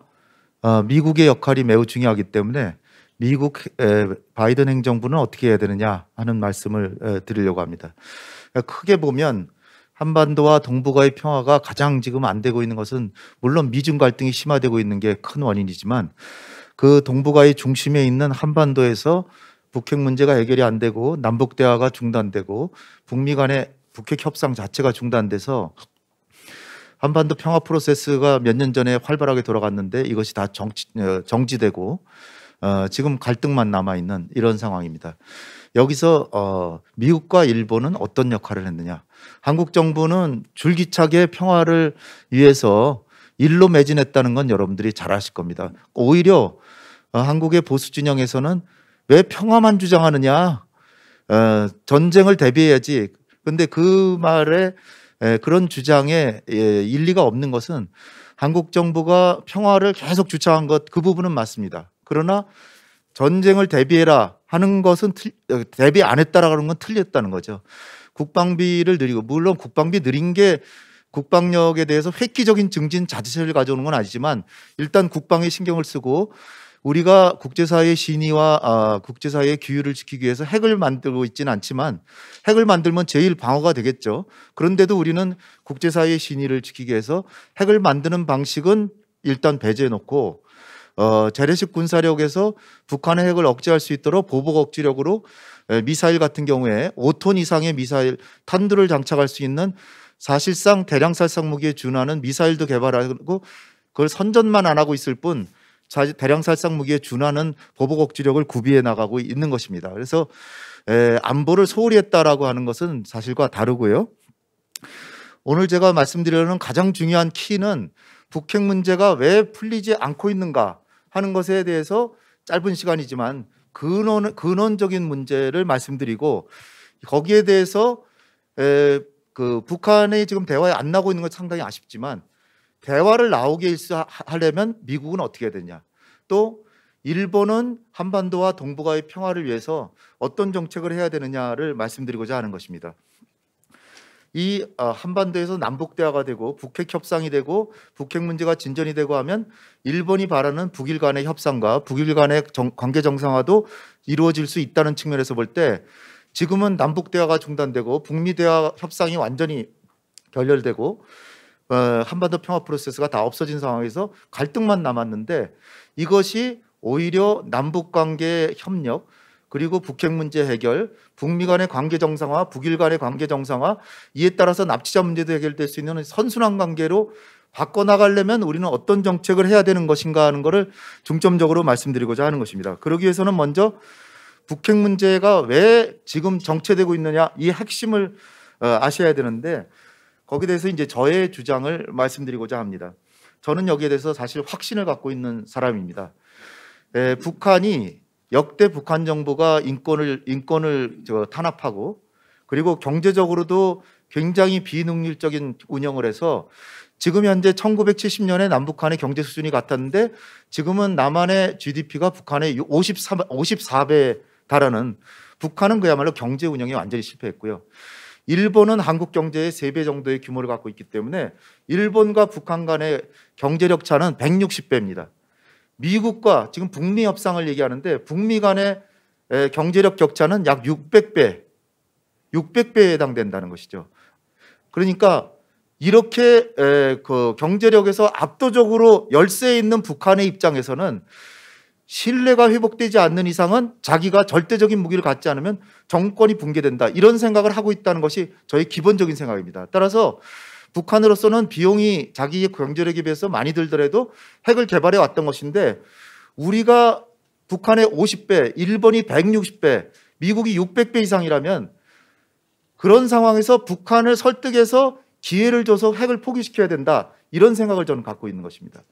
C: 미국의 역할이 매우 중요하기 때문에 미국 바이든 행정부는 어떻게 해야 되느냐 하는 말씀을 드리려고 합니다. 크게 보면 한반도와 동북아의 평화가 가장 지금 안 되고 있는 것은, 물론 미중 갈등이 심화되고 있는 게 큰 원인이지만, 그 동북아의 중심에 있는 한반도에서 북핵 문제가 해결이 안 되고 남북 대화가 중단되고 북미 간의 북핵 협상 자체가 중단돼서 한반도 평화 프로세스가 몇 년 전에 활발하게 돌아갔는데 이것이 다 정지되고 지금 갈등만 남아있는 이런 상황입니다. 여기서 미국과 일본은 어떤 역할을 했느냐. 한국 정부는 줄기차게 평화를 위해서 일로 매진했다는 건 여러분들이 잘 아실 겁니다. 오히려 한국의 보수 진영에서는 왜 평화만 주장하느냐, 전쟁을 대비해야지. 근데 그 말에 그런 주장에 일리가 없는 것은, 한국 정부가 평화를 계속 주창한 것, 그 부분은 맞습니다. 그러나 전쟁을 대비해라 하는 것은 대비 안 했다라는 건 틀렸다는 거죠. 국방비를 늘리고, 물론 국방비 느린 게 국방력에 대해서 획기적인 증진 자체를 가져오는 건 아니지만, 일단 국방에 신경을 쓰고 우리가 국제사회의 신의와 국제사회의 규율을 지키기 위해서 핵을 만들고 있지는 않지만, 핵을 만들면 제일 방어가 되겠죠. 그런데도 우리는 국제사회의 신의를 지키기 위해서 핵을 만드는 방식은 일단 배제해놓고 재래식 군사력에서 북한의 핵을 억제할 수 있도록 보복 억지력으로 미사일 같은 경우에 5톤 이상의 미사일 탄두를 장착할 수 있는, 사실상 대량 살상 무기에 준하는 미사일도 개발하고 그걸 선전만 안 하고 있을 뿐 대량 살상 무기에 준하는 보복 억지력을 구비해 나가고 있는 것입니다. 그래서 안보를 소홀히 했다라고 하는 것은 사실과 다르고요. 오늘 제가 말씀드리려는 가장 중요한 키는 북핵 문제가 왜 풀리지 않고 있는가 하는 것에 대해서 짧은 시간이지만 근원적인 문제를 말씀드리고, 거기에 대해서 그 북한이 지금 대화에 안 나오고 있는 건 상당히 아쉽지만, 대화를 나오게 하려면 미국은 어떻게 해야 되냐, 또 일본은 한반도와 동북아의 평화를 위해서 어떤 정책을 해야 되느냐를 말씀드리고자 하는 것입니다. 이 한반도에서 남북 대화가 되고 북핵 협상이 되고 북핵 문제가 진전이 되고 하면, 일본이 바라는 북일 간의 협상과 북일 간의 관계 정상화도 이루어질 수 있다는 측면에서 볼 때, 지금은 남북 대화가 중단되고 북미 대화 협상이 완전히 결렬되고 한반도 평화 프로세스가 다 없어진 상황에서 갈등만 남았는데, 이것이 오히려 남북 관계 협력, 그리고 북핵 문제 해결, 북미 간의 관계 정상화, 북일 간의 관계 정상화, 이에 따라서 납치자 문제도 해결될 수 있는 선순환 관계로 바꿔나가려면 우리는 어떤 정책을 해야 되는 것인가 하는 것을 중점적으로 말씀드리고자 하는 것입니다. 그러기 위해서는 먼저 북핵 문제가 왜 지금 정체되고 있느냐, 이 핵심을 아셔야 되는데, 거기에 대해서 이제 저의 주장을 말씀드리고자 합니다. 저는 여기에 대해서 사실 확신을 갖고 있는 사람입니다. 북한이 역대 북한 정부가 인권을 탄압하고, 그리고 경제적으로도 굉장히 비능률적인 운영을 해서 지금 현재 1970년에 남북한의 경제 수준이 같았는데, 지금은 남한의 GDP가 북한의 54배에 달하는, 북한은 그야말로 경제 운영에 완전히 실패했고요. 일본은 한국 경제의 3배 정도의 규모를 갖고 있기 때문에 일본과 북한 간의 경제력 차는 160배입니다. 미국과 지금 북미 협상을 얘기하는데 북미 간의 경제력 격차는 약 600배에 해당된다는 것이죠. 그러니까 이렇게 그 경제력에서 압도적으로 열세에 있는 북한의 입장에서는 신뢰가 회복되지 않는 이상은 자기가 절대적인 무기를 갖지 않으면 정권이 붕괴된다, 이런 생각을 하고 있다는 것이 저의 기본적인 생각입니다. 따라서 북한으로서는 비용이 자기의 경제력에 비해서 많이 들더라도 핵을 개발해 왔던 것인데, 우리가 북한의 50배, 일본이 160배, 미국이 600배 이상이라면 그런 상황에서 북한을 설득해서 기회를 줘서 핵을 포기시켜야 된다, 이런 생각을 저는 갖고 있는 것입니다.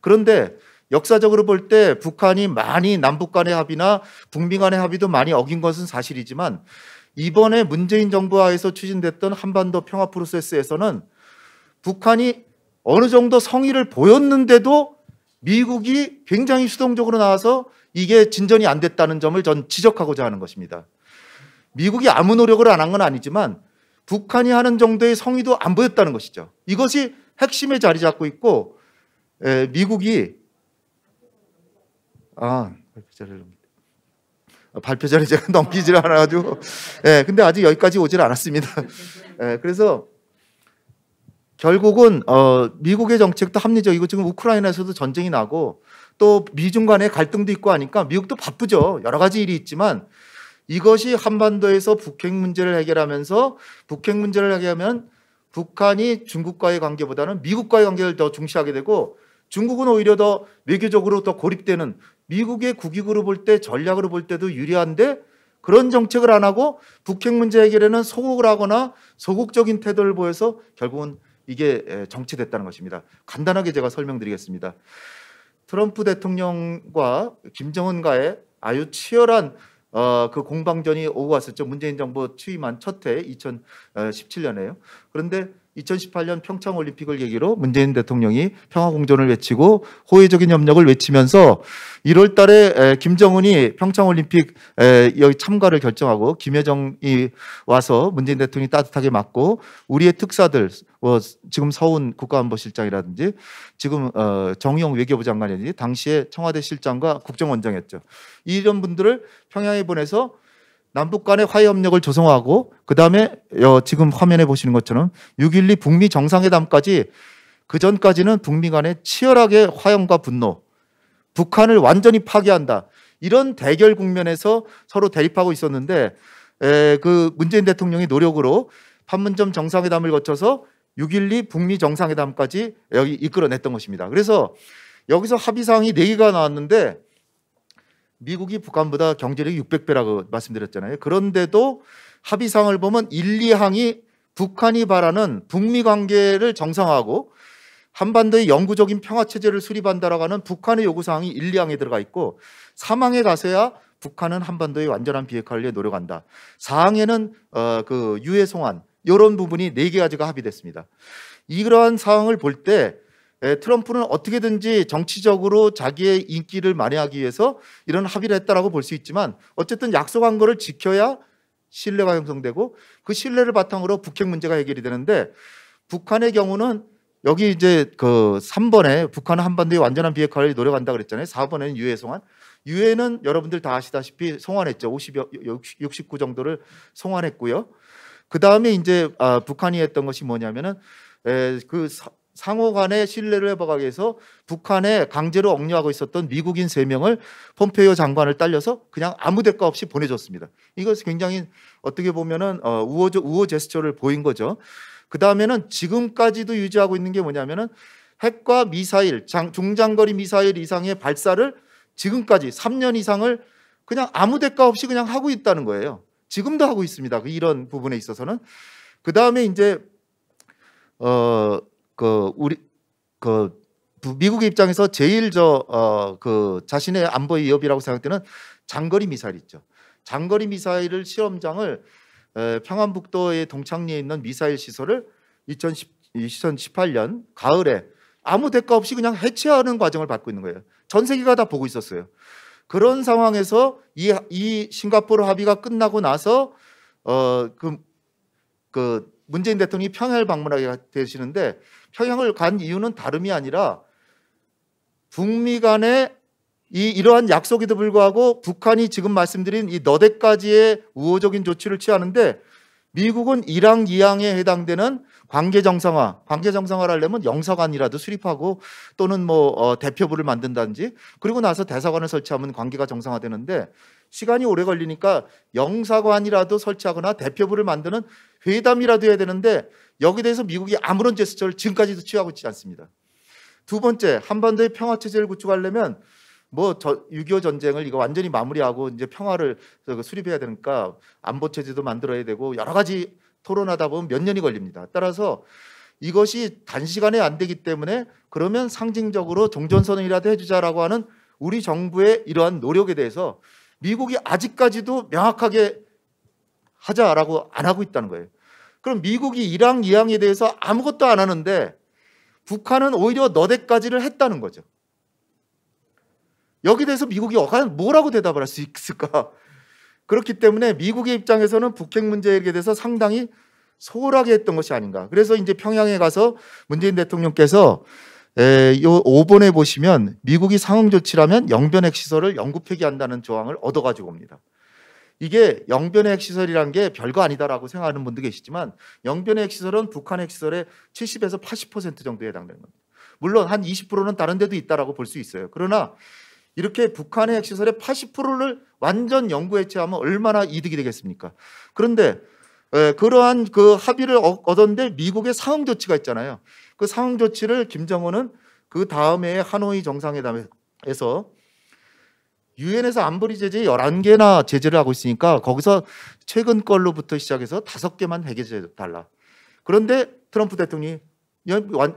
C: 그런데 역사적으로 볼 때 북한이 많이 남북 간의 합의나 북미 간의 합의도 많이 어긴 것은 사실이지만, 이번에 문재인 정부 하에서 추진됐던 한반도 평화 프로세스에서는 북한이 어느 정도 성의를 보였는데도 미국이 굉장히 수동적으로 나와서 이게 진전이 안 됐다는 점을 전 지적하고자 하는 것입니다. 미국이 아무 노력을 안 한 건 아니지만 북한이 하는 정도의 성의도 안 보였다는 것이죠. 이것이 핵심에 자리 잡고 있고, 미국이 발표 자리 제가 넘기질 않아가지고, 근데 아직 여기까지 오질 않았습니다. 그래서 결국은 미국의 정책도 합리적이고, 지금 우크라이나에서도 전쟁이 나고 또 미중 간의 갈등도 있고 하니까 미국도 바쁘죠. 여러 가지 일이 있지만 이것이 한반도에서 북핵 문제를 해결하면서, 북핵 문제를 해결하면 북한이 중국과의 관계보다는 미국과의 관계를 더 중시하게 되고, 중국은 오히려 더 외교적으로 더 고립되는, 미국의 국익으로 볼 때, 전략으로 볼 때도 유리한데 그런 정책을 안 하고 북핵 문제 해결에는 소극을 하거나 소극적인 태도를 보여서 결국은 이게 정치됐다는 것입니다. 간단하게 제가 설명드리겠습니다. 트럼프 대통령과 김정은과의 아주 치열한 그 공방전이 오고 갔었죠. 문재인 정부 취임한 첫 해 2017년에요. 그런데 2018년 평창 올림픽을 계기로 문재인 대통령이 평화 공존을 외치고 호혜적인 협력을 외치면서 1월 달에 김정은이 평창 올림픽 여기 참가를 결정하고, 김여정이 와서 문재인 대통령이 따뜻하게 맞고, 우리의 특사들, 지금 서훈 국가안보실장이라든지 지금 정의용 외교부 장관이라든지 당시에 청와대 실장과 국정원장이었죠. 이런 분들을 평양에 보내서 남북 간의 화해 협력을 조성하고, 그다음에 지금 화면에 보시는 것처럼 6.12 북미 정상회담까지, 그 전까지는 북미 간에 치열하게 화염과 분노, 북한을 완전히 파괴한다, 이런 대결 국면에서 서로 대립하고 있었는데, 그 문재인 대통령의 노력으로 판문점 정상회담을 거쳐서 6.12 북미 정상회담까지 여기 이끌어냈던 것입니다. 그래서 여기서 합의사항이 4개가 나왔는데, 미국이 북한보다 경제력이 600배라고 말씀드렸잖아요. 그런데도 합의사항을 보면 1, 2항이 북한이 바라는 북미 관계를 정상화하고 한반도의 영구적인 평화체제를 수립한다라고 하는 북한의 요구사항이 1, 2항에 들어가 있고, 3항에 가서야 북한은 한반도의 완전한 비핵화를 위해 노력한다. 4항에는 그 유해 송환, 이런 부분이 4개가지가 합의됐습니다. 이러한 사항을 볼 때 트럼프는 어떻게든지 정치적으로 자기의 인기를 만회하기 위해서 이런 합의를 했다라고 볼 수 있지만, 어쨌든 약속한 거를 지켜야 신뢰가 형성되고, 그 신뢰를 바탕으로 북핵 문제가 해결이 되는데, 북한의 경우는 여기 이제 그 3번에 북한은 한반도의 완전한 비핵화를 노력한다 그랬잖아요. 4번에는 유해 송환. 유해는 여러분들 다 아시다시피 송환했죠. 69 정도를 송환했고요. 그 다음에 이제 북한이 했던 것이 뭐냐면은 그 상호 간의 신뢰를 회복하기 위해서 북한에 강제로 억류하고 있었던 미국인 3명을 폼페이오 장관을 딸려서 그냥 아무 대가 없이 보내줬습니다. 이것이 굉장히 어떻게 보면은 우호 제스처를 보인 거죠. 그 다음에는 지금까지도 유지하고 있는 게 뭐냐면은 핵과 미사일, 중장거리 미사일 이상의 발사를 지금까지 3년 이상을 그냥 아무 대가 없이 그냥 하고 있다는 거예요. 지금도 하고 있습니다. 이런 부분에 있어서는. 그 다음에 이제 미국의 입장에서 제일 자신의 안보의 위협이라고 생각되는 장거리 미사일 있죠. 장거리 미사일을 실험장을 평안북도의 동창리에 있는 미사일 시설을 2018년 가을에 아무 대가 없이 그냥 해체하는 과정을 밟고 있는 거예요. 전 세계가 다 보고 있었어요. 그런 상황에서 이 싱가포르 합의가 끝나고 나서 그 문재인 대통령이 평양을 방문하게 되시는데 평양을 간 이유는 다름이 아니라 북미 간의 이러한 약속에도 불구하고 북한이 지금 말씀드린 이 너댓 가지의 우호적인 조치를 취하는데 미국은 1항, 2항에 해당되는 관계 정상화를 하려면 영사관이라도 수립하고 또는 뭐 대표부를 만든다든지 그리고 나서 대사관을 설치하면 관계가 정상화되는데 시간이 오래 걸리니까 영사관이라도 설치하거나 대표부를 만드는 회담이라도 해야 되는데 여기에 대해서 미국이 아무런 제스처를 지금까지도 취하고 있지 않습니다. 두 번째, 한반도의 평화 체제를 구축하려면 6.25 전쟁을 이거 완전히 마무리하고 이제 평화를 수립해야 되니까 안보 체제도 만들어야 되고 여러 가지 토론하다 보면 몇 년이 걸립니다. 따라서 이것이 단시간에 안 되기 때문에 그러면 상징적으로 종전선언이라도 해주자라고 하는 우리 정부의 이러한 노력에 대해서 미국이 아직까지도 명확하게 하자라고 안 하고 있다는 거예요. 그럼 미국이 1항, 2항에 대해서 아무것도 안 하는데 북한은 오히려 너댓까지를 했다는 거죠. 여기에 대해서 미국이 과연 뭐라고 대답을 할 수 있을까? 그렇기 때문에 미국의 입장에서는 북핵 문제에 대해서 상당히 소홀하게 했던 것이 아닌가. 그래서 이제 평양에 가서 문재인 대통령께서 요 5번에 보시면 미국이 상응 조치라면 영변핵 시설을 영구 폐기한다는 조항을 얻어가지고 옵니다. 이게 영변의 핵시설이라는 게 별거 아니다라고 생각하는 분도 계시지만 영변의 핵시설은 북한의 핵시설의 70에서 80% 정도에 해당되는 겁니다. 물론 한 20%는 다른 데도 있다라고 볼 수 있어요. 그러나 이렇게 북한의 핵시설의 80%를 완전 영구 해체하면 얼마나 이득이 되겠습니까? 그런데 그러한 그 합의를 얻었는데 미국의 상응 조치가 있잖아요. 그 상응 조치를 김정은은 그 다음에 하노이 정상회담에서 유엔에서 안보리 제재 11개나 제재를 하고 있으니까 거기서 최근 걸로부터 시작해서 5개만 해제해 달라. 그런데 트럼프 대통령이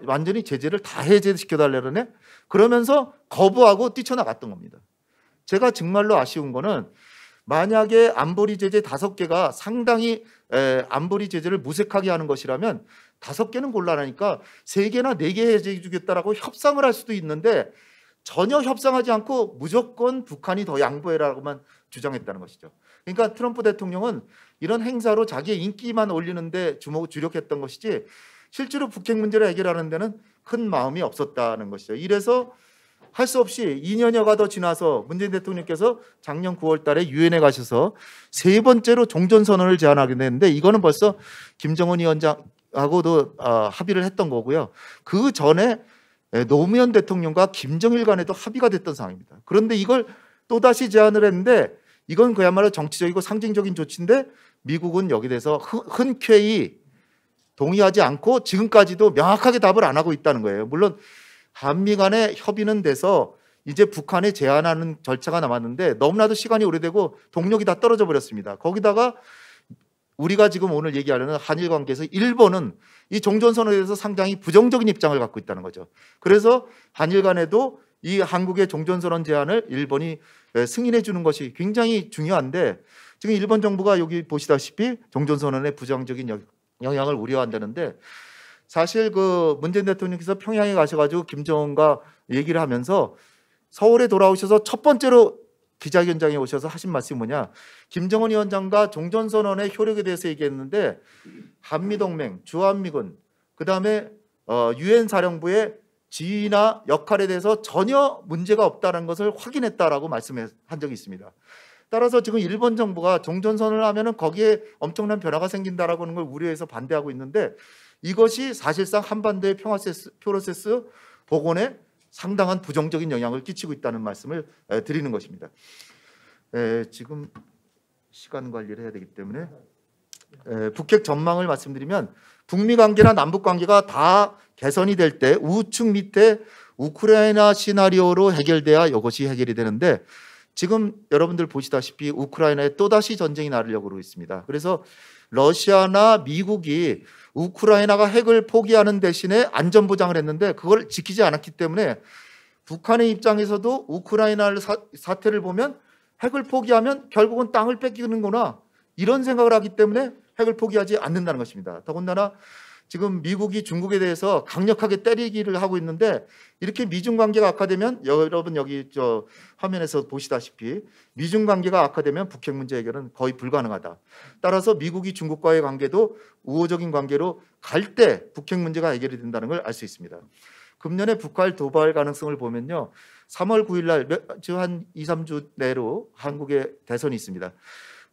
C: 완전히 제재를 다 해제시켜달라네. 그러면서 거부하고 뛰쳐나갔던 겁니다. 제가 정말로 아쉬운 거는 만약에 안보리 제재 5개가 상당히 안보리 제재를 무색하게 하는 것이라면 5개는 곤란하니까 3개나 4개 해제해 주겠다라고 협상을 할 수도 있는데 전혀 협상하지 않고 무조건 북한이 더 양보해라고만 주장했다는 것이죠. 그러니까 트럼프 대통령은 이런 행사로 자기의 인기만 올리는데 주력했던 것이지 실제로 북핵 문제를 해결하는 데는 큰 마음이 없었다는 것이죠. 이래서 할 수 없이 2년여가 더 지나서 문재인 대통령께서 작년 9월 달에 유엔에 가셔서 3번째로 종전선언을 제안하게 됐는데 이거는 벌써 김정은 위원장하고도 합의를 했던 거고요. 그 전에 노무현 대통령과 김정일 간에도 합의가 됐던 상황입니다. 그런데 이걸 또다시 제안을 했는데 이건 그야말로 정치적이고 상징적인 조치인데 미국은 여기에 대해서 흔쾌히 동의하지 않고 지금까지도 명확하게 답을 안 하고 있다는 거예요. 물론 한미 간의 협의는 돼서 이제 북한에 제안하는 절차가 남았는데 너무나도 시간이 오래되고 동력이 다 떨어져 버렸습니다. 거기다가 우리가 지금 오늘 얘기하려는 한일 관계에서 일본은 이 종전선언에 대해서 상당히 부정적인 입장을 갖고 있다는 거죠. 그래서 한일 간에도 이 한국의 종전선언 제안을 일본이 승인해 주는 것이 굉장히 중요한데 지금 일본 정부가 여기 보시다시피 종전선언의 부정적인 영향을 우려한다는데 사실 그 문재인 대통령께서 평양에 가셔가지고 김정은과 얘기를 하면서 서울에 돌아오셔서 첫 번째로 기자회견장에 오셔서 하신 말씀이 뭐냐, 김정은 위원장과 종전선언의 효력에 대해서 얘기했는데 한미동맹, 주한미군, 그다음에 유엔 사령부의 지위나 역할에 대해서 전혀 문제가 없다는 것을 확인했다라고 말씀한 적이 있습니다. 따라서 지금 일본 정부가 종전선언을 하면은 거기에 엄청난 변화가 생긴다라고 하는 걸 우려해서 반대하고 있는데 이것이 사실상 한반도의 평화 프로세스 복원에 상당한 부정적인 영향을 끼치고 있다는 말씀을 드리는 것입니다. 지금 시간 관리를 해야 되기 때문에 북핵 전망을 말씀드리면 북미 관계나 남북 관계가 다 개선이 될 때 우측 밑에 우크라이나 시나리오로 해결돼야 이것이 해결이 되는데 지금 여러분들 보시다시피 우크라이나에 또다시 전쟁이 나려고 그러고 있습니다. 그래서 러시아나 미국이 우크라이나가 핵을 포기하는 대신에 안전보장을 했는데 그걸 지키지 않았기 때문에 북한의 입장에서도 우크라이나 사태를 보면 핵을 포기하면 결국은 땅을 뺏기는구나 이런 생각을 하기 때문에 핵을 포기하지 않는다는 것입니다. 더군다나 지금 미국이 중국에 대해서 강력하게 때리기를 하고 있는데 이렇게 미중 관계가 악화되면 여러분 여기 저 화면에서 보시다시피 미중 관계가 악화되면 북핵 문제 해결은 거의 불가능하다. 따라서 미국이 중국과의 관계도 우호적인 관계로 갈 때 북핵 문제가 해결이 된다는 걸 알 수 있습니다. 금년에 북한 도발 가능성을 보면요. 3월 9일 날 한 2, 3주 내로 한국에 대선이 있습니다.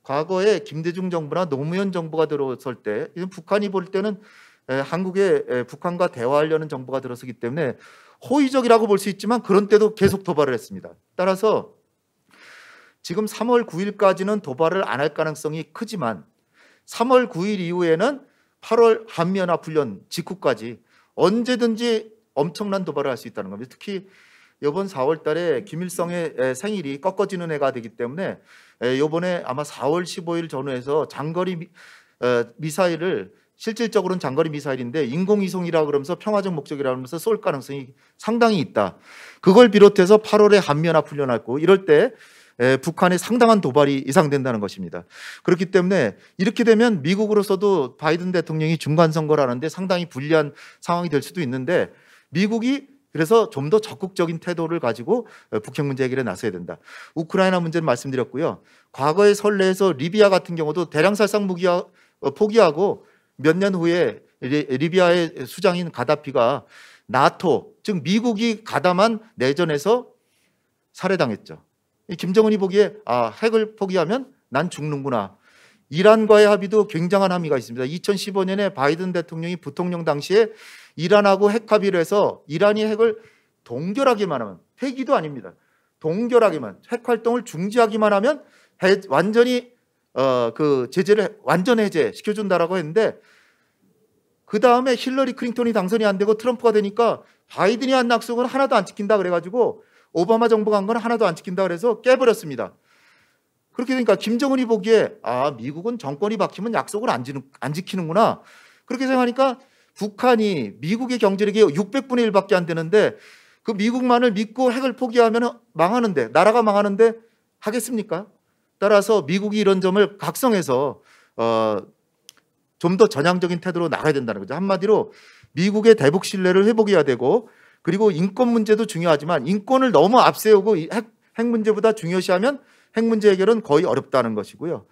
C: 과거에 김대중 정부나 노무현 정부가 들어설 때 북한이 볼 때는 한국에 북한과 대화하려는 정부가 들어서기 때문에 호의적이라고 볼 수 있지만 그런 때도 계속 도발을 했습니다. 따라서 지금 3월 9일까지는 도발을 안 할 가능성이 크지만 3월 9일 이후에는 8월 한미연합훈련 직후까지 언제든지 엄청난 도발을 할 수 있다는 겁니다. 특히 이번 4월 달에 김일성의 생일이 꺾어지는 해가 되기 때문에 이번에 아마 4월 15일 전후해서 장거리 미사일을 실질적으로는 장거리 미사일인데 인공위성이라 그러면서 평화적 목적이라 그러면서 쏠 가능성이 상당히 있다. 그걸 비롯해서 8월에 한미연합훈련하고 이럴 때 북한의 상당한 도발이 예상된다는 것입니다. 그렇기 때문에 이렇게 되면 미국으로서도 바이든 대통령이 중간선거라는데 상당히 불리한 상황이 될 수도 있는데 미국이 그래서 좀 더 적극적인 태도를 가지고 북핵 문제 해결에 나서야 된다. 우크라이나 문제는 말씀드렸고요. 과거의 선례에서 리비아 같은 경우도 대량살상 무기 포기하고 몇 년 후에 리비아의 수장인 가다피가 나토, 즉 미국이 가담한 내전에서 살해당했죠. 김정은이 보기에 핵을 포기하면 난 죽는구나. 이란과의 합의도 굉장한 함의가 있습니다. 2015년에 바이든 대통령이 부통령 당시에 이란하고 핵 합의를 해서 이란이 핵을 동결하기만 하면, 폐기도 아닙니다. 동결하기만, 핵 활동을 중지하기만 하면 완전히 그 제재를 완전 해제시켜준다라고 했는데 그 다음에 힐러리 클린턴이 당선이 안 되고 트럼프가 되니까 바이든이 한 약속은 하나도 안 지킨다 그래가지고 오바마 정부가 한 건 하나도 안 지킨다 그래서 깨버렸습니다. 그렇게 되니까 김정은이 보기에 미국은 정권이 바뀌면 약속을 안 지키는구나. 그렇게 생각하니까 북한이 미국의 경제력이 600분의 1밖에 안 되는데 그 미국만을 믿고 핵을 포기하면 망하는데, 나라가 망하는데 하겠습니까? 따라서 미국이 이런 점을 각성해서 좀 더 전향적인 태도로 나가야 된다는 거죠. 한마디로 미국의 대북 신뢰를 회복해야 되고, 그리고 인권 문제도 중요하지만 인권을 너무 앞세우고 핵 문제보다 중요시하면 핵 문제 해결은 거의 어렵다는 것이고요.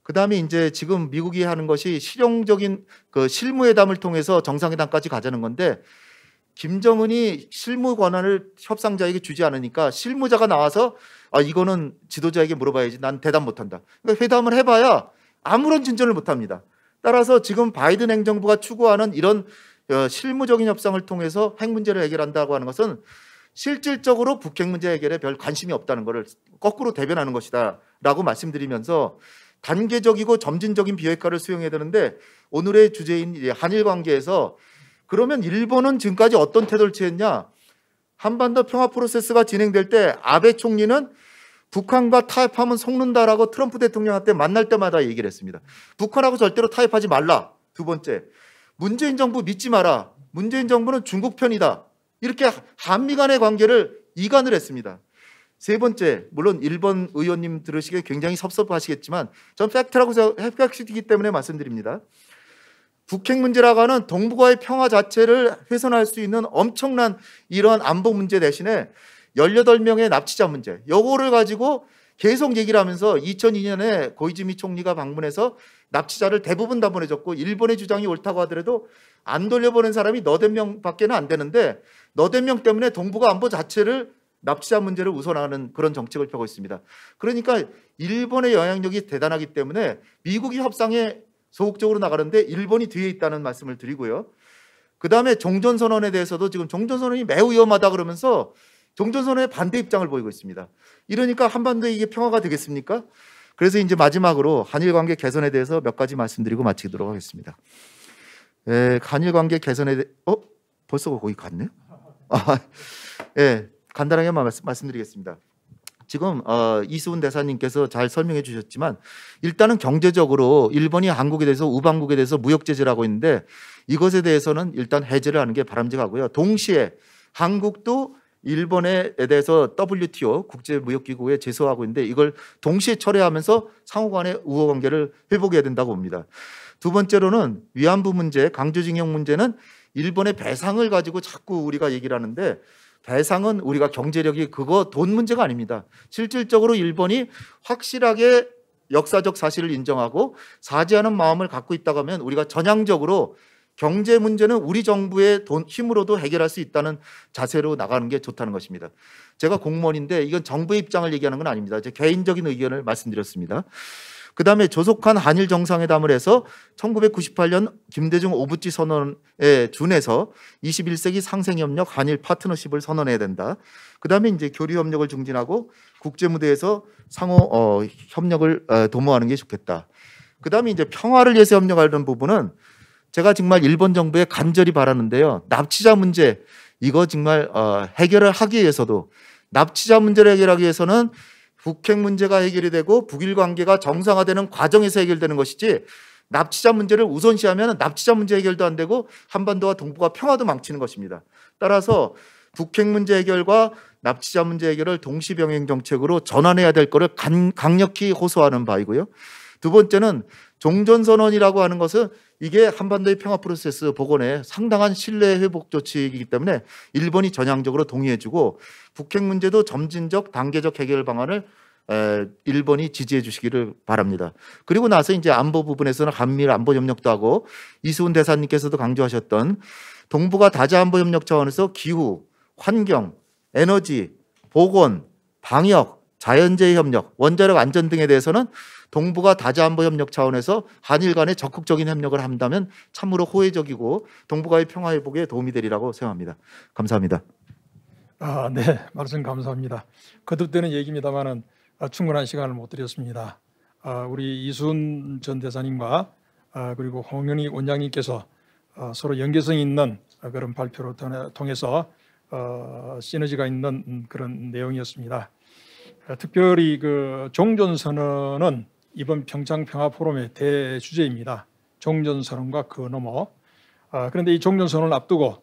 C: 그다음에 이제 지금 미국이 하는 것이 실용적인 그 실무회담을 통해서 정상회담까지 가자는 건데, 김정은이 실무 권한을 협상자에게 주지 않으니까 실무자가 나와서 이거는 지도자에게 물어봐야지, 난 대답 못한다. 그러니까 회담을 해봐야 아무런 진전을 못합니다. 따라서 지금 바이든 행정부가 추구하는 이런 실무적인 협상을 통해서 핵 문제를 해결한다고 하는 것은 실질적으로 북핵 문제 해결에 별 관심이 없다는 것을 거꾸로 대변하는 것이다 라고 말씀드리면서, 단계적이고 점진적인 비핵화를 수용해야 되는데 오늘의 주제인 한일 관계에서 그러면 일본은 지금까지 어떤 태도를 취했냐? 한반도 평화 프로세스가 진행될 때 아베 총리는 북한과 타협하면 속는다라고 트럼프 대통령한테 만날 때마다 얘기를 했습니다. 북한하고 절대로 타협하지 말라. 두 번째, 문재인 정부 믿지 마라. 문재인 정부는 중국 편이다. 이렇게 한미 간의 관계를 이간을 했습니다. 세 번째, 물론 일본 의원님 들으시기에 굉장히 섭섭하시겠지만 전 팩트이기 때문에 말씀드립니다. 북핵 문제라고 하는 동북아의 평화 자체를 훼손할 수 있는 엄청난 이러한 안보 문제 대신에 18명의 납치자 문제, 요거를 가지고 계속 얘기를 하면서 2002년에 고이즈미 총리가 방문해서 납치자를 대부분 다 보내줬고, 일본의 주장이 옳다고 하더라도 안 돌려보낸 사람이 너댓 명밖에는 안 되는데 너댓 명 때문에 동북아 안보 자체를, 납치자 문제를 우선하는 그런 정책을 펴고 있습니다. 그러니까 일본의 영향력이 대단하기 때문에 미국이 협상에 소극적으로 나가는데 일본이 뒤에 있다는 말씀을 드리고요. 그 다음에 종전선언에 대해서도 지금 종전선언이 매우 위험하다 그러면서 종전선언에 반대 입장을 보이고 있습니다. 이러니까 한반도에 이게 평화가 되겠습니까? 그래서 이제 마지막으로 한일 관계 개선에 대해서 몇 가지 말씀드리고 마치도록 하겠습니다. 한일 관계 개선에 벌써 거기 갔네요? 간단하게 말씀드리겠습니다. 지금 이수훈 대사님께서 잘 설명해 주셨지만 일단은 경제적으로 일본이 한국에 대해서 우방국에 대해서 무역 제재를 하고 있는데 이것에 대해서는 일단 해제를 하는 게 바람직하고요. 동시에 한국도 일본에 대해서 WTO 국제무역기구에 제소하고 있는데 이걸 동시에 철회하면서 상호 간의 우호 관계를 회복해야 된다고 봅니다. 두 번째로는 위안부 문제, 강제징용 문제는 일본의 배상을 가지고 자꾸 우리가 얘기를 하는데 배상은 우리가 경제력이 그거 돈 문제가 아닙니다. 실질적으로 일본이 확실하게 역사적 사실을 인정하고 사죄하는 마음을 갖고 있다고 하면 우리가 전향적으로 경제 문제는 우리 정부의 힘으로도 해결할 수 있다는 자세로 나가는 게 좋다는 것입니다. 제가 공무원인데 이건 정부의 입장을 얘기하는 건 아닙니다. 제 개인적인 의견을 말씀드렸습니다. 그 다음에 조속한 한일 정상회담을 해서 1998년 김대중 오부치 선언에 준해서 21세기 상생협력 한일 파트너십을 선언해야 된다. 그 다음에 이제 교류협력을 증진하고 국제무대에서 상호 협력을 도모하는 게 좋겠다. 그 다음에 이제 평화를 위해서 협력하는 부분은 제가 정말 일본 정부에 간절히 바라는데요. 납치자 문제 이거 정말 해결을 하기 위해서도 납치자 문제를 해결하기 위해서는 북핵 문제가 해결이 되고 북일 관계가 정상화되는 과정에서 해결되는 것이지 납치자 문제를 우선시하면 납치자 문제 해결도 안 되고 한반도와 동북아 평화도 망치는 것입니다. 따라서 북핵 문제 해결과 납치자 문제 해결을 동시병행 정책으로 전환해야 될 것을 강력히 호소하는 바이고요. 두 번째는 종전선언이라고 하는 것은 이게 한반도의 평화 프로세스 복원에 상당한 신뢰 회복 조치이기 때문에 일본이 전향적으로 동의해주고 북핵 문제도 점진적 단계적 해결 방안을 일본이 지지해 주시기를 바랍니다. 그리고 나서 이제 안보 부분에서는 한미일 안보 협력도 하고 이수훈 대사님께서도 강조하셨던 동북아 다자 안보 협력 차원에서 기후, 환경, 에너지, 보건, 방역, 자연재해 협력, 원자력 안전 등에 대해서는 동북아 다자 안보 협력 차원에서 한일 간의 적극적인 협력을 한다면 참으로 호혜적이고 동북아의 평화 회복에 도움이 되리라고 생각합니다. 감사합니다.
A: 네, 말씀 감사합니다. 거듭되는 얘기입니다만은 충분한 시간을 못 드렸습니다. 우리 이수훈 전 대사님과 그리고 홍영희 원장님께서 서로 연계성 있는 그런 발표를 통해서 시너지가 있는 그런 내용이었습니다. 특별히 그 종전선언은 이번 평창 평화 포럼의 대주제입니다. 종전선언과 그 너머. 그런데 이 종전선언을 앞두고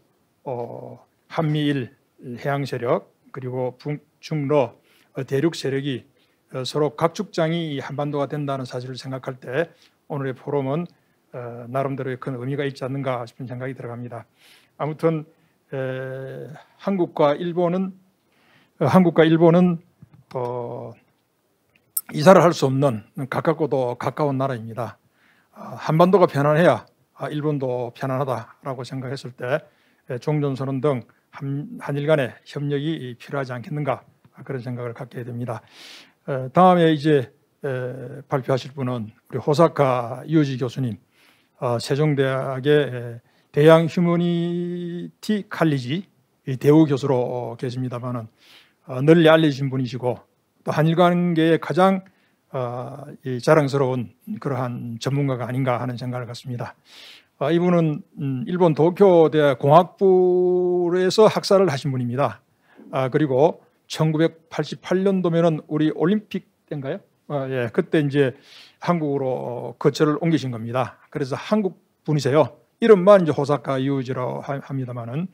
A: 한미일 해양 세력 그리고 북중러 대륙 세력이 서로 각축장이 이 한반도가 된다는 사실을 생각할 때 오늘의 포럼은 나름대로의 큰 의미가 있지 않는가 싶은 생각이 들어갑니다. 아무튼 한국과 일본은 이사를 할 수 없는 가깝고도 가까운 나라입니다. 한반도가 편안해야 일본도 편안하다라고 생각했을 때 종전선언 등 한일 간의 협력이 필요하지 않겠는가 그런 생각을 갖게 됩니다. 다음에 이제 발표하실 분은 우리 호사카 유지 교수님, 세종대학의 대양 휴머니티 칼리지 대우 교수로 계십니다만은 널리 알려진 분이시고 또 한일 관계에 가장 자랑스러운 그러한 전문가가 아닌가 하는 생각을 갖습니다. 이분은 일본 도쿄대 공학부에서 학사를 하신 분입니다. 그리고 1988년도면은 우리 올림픽 때인가요? 예, 그때 이제 한국으로 거처를 옮기신 겁니다. 그래서 한국 분이세요. 이름만 이제 호사카 유지라고 합니다만은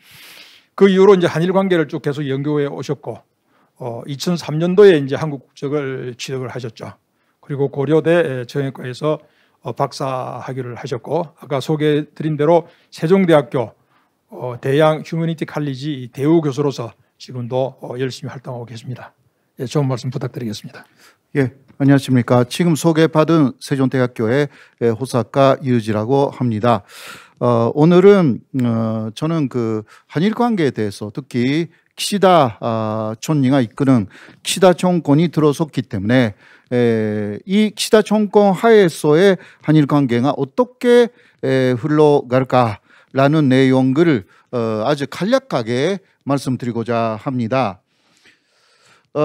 A: 그 이후로 이제 한일 관계를 쭉 계속 연구해 오셨고 2003년도에 이제 한국 국적을 취득을 하셨죠. 그리고 고려대 정외과에서 박사 학위를 하셨고 아까 소개드린 대로 세종대학교 대양 휴머니티 칼리지 대우 교수로서 지금도 열심히 활동하고 계십니다. 예, 좋은 말씀 부탁드리겠습니다.
D: 예, 안녕하십니까. 지금 소개받은 세종대학교의 호사카 유지라고 합니다. 오늘은 저는 그 한일 관계에 대해서 특히 키시다 총리가 이끄는 키시다 정권이 들어섰기 때문에 이 키시다 정권 하에서의 한일 관계가 어떻게 흘러갈까라는 내용을 아주 간략하게 말씀드리고자 합니다.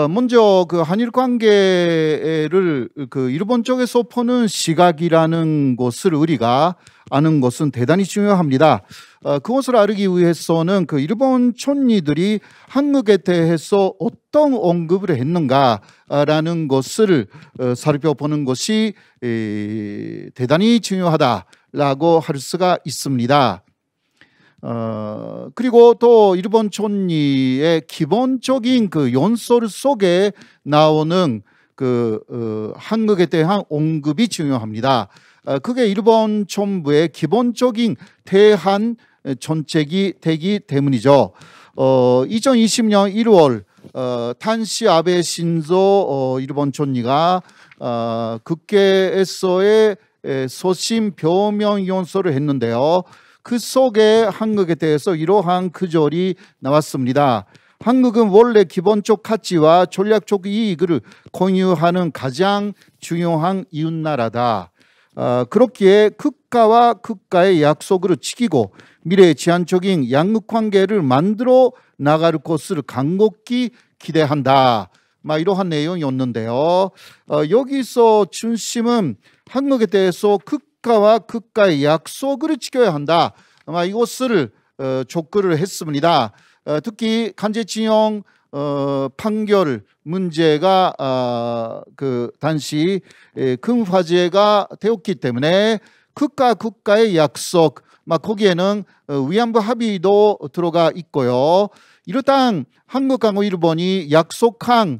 D: 먼저 그 한일 관계를 그 일본 쪽에서 보는 시각이라는 것을 우리가 아는 것은 대단히 중요합니다. 그것을 알기 위해서는 그 일본 총리들이 한국에 대해서 어떤 언급을 했는가라는 것을 살펴보는 것이 대단히 중요하다라고 할 수가 있습니다. 그리고 또 일본 총리의 기본적인 그 연설 속에 나오는 그 한국에 대한 언급이 중요합니다. 그게 일본 정부의 기본적인 대한 정책이 되기 때문이죠. 2020년 1월 탄시 아베 신조 일본 총리가 국회에서의 소신 표명 연설을 했는데요. 그 속에 한국에 대해서 이러한 구절이 나왔습니다. 한국은 원래 기본적 가치와 전략적 이익을 공유하는 가장 중요한 이웃나라다. 그렇기에 국가와 국가의 약속을 지키고 미래의 제한적인 양극관계를 만들어 나갈 것을 간곡히 기대한다. 이러한 내용이었는데요. 여기서 중심은 한국에 대해서 국가와 국가의 약속을 지켜야 한다. 이것을 촉구를 했습니다. 특히 강제징용 판결 문제가 그 당시 큰 화제가 되었기 때문에 국가의 약속, 거기에는 위안부 합의도 들어가 있고요. 이러한 한국하고 일본이 약속한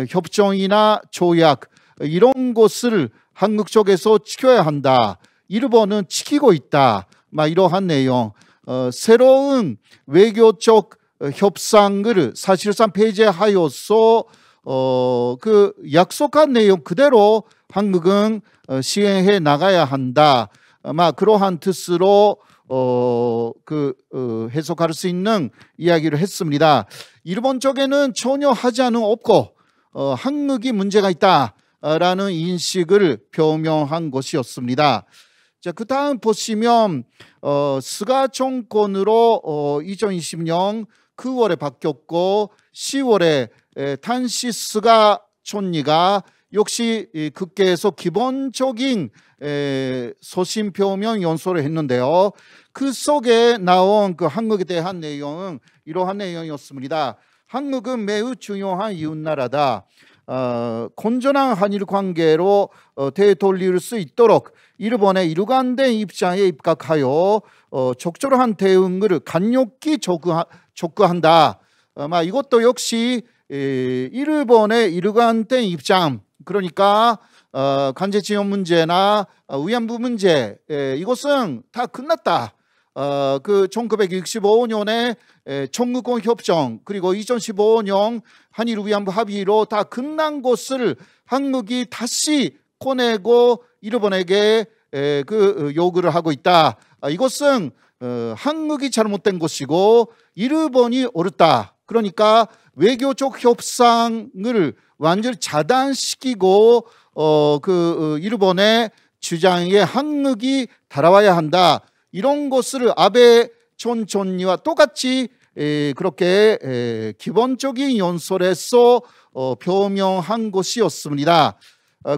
D: 협정이나 조약 이런 것을 한국 쪽에서 지켜야 한다. 일본은 지키고 있다. 이러한 내용. 새로운 외교적 협상을 사실상 폐지하여서 그 약속한 내용 그대로 한국은 시행해 나가야 한다. 그러한 뜻으로 해석할 수 있는 이야기를 했습니다. 일본 쪽에는 전혀 하자는 없고 한국이 문제가 있다라는 인식을 표명한 것이었습니다. 자, 그 다음 보시면 스가 정권으로 2020년 9월에 바뀌었고 10월에 탄시 스가 총리가 역시 국회에서 기본적인 소신 표명 연설을 했는데요. 그 속에 나온 그 한국에 대한 내용은 이러한 내용이었습니다. 한국은 매우 중요한 이웃나라다. 건전한 한일 관계로 되돌릴 수 있도록 일본의 일관된 입장에 입각하여 적절한 대응을 강력히 촉구한다. 이것도 역시 일본의 일관된 입장, 그러니까 강제징용 문제나 위안부 문제, 이것은 다 끝났다. 그 1965년에 청구권 협정 그리고 2015년 한일 위안부 합의로 다 끝난 것을 한국이 다시 꺼내고 일본에게 그 요구를 하고 있다. 이것은 한국이 잘못된 것이고 일본이 옳다. 그러니까 외교적 협상을 완전히 차단시키고 일본의 주장에 한국이 따라와야 한다. 이런 것을 아베 전 총리와 똑같이 그렇게 기본적인 연설에서 표명한 것이었습니다.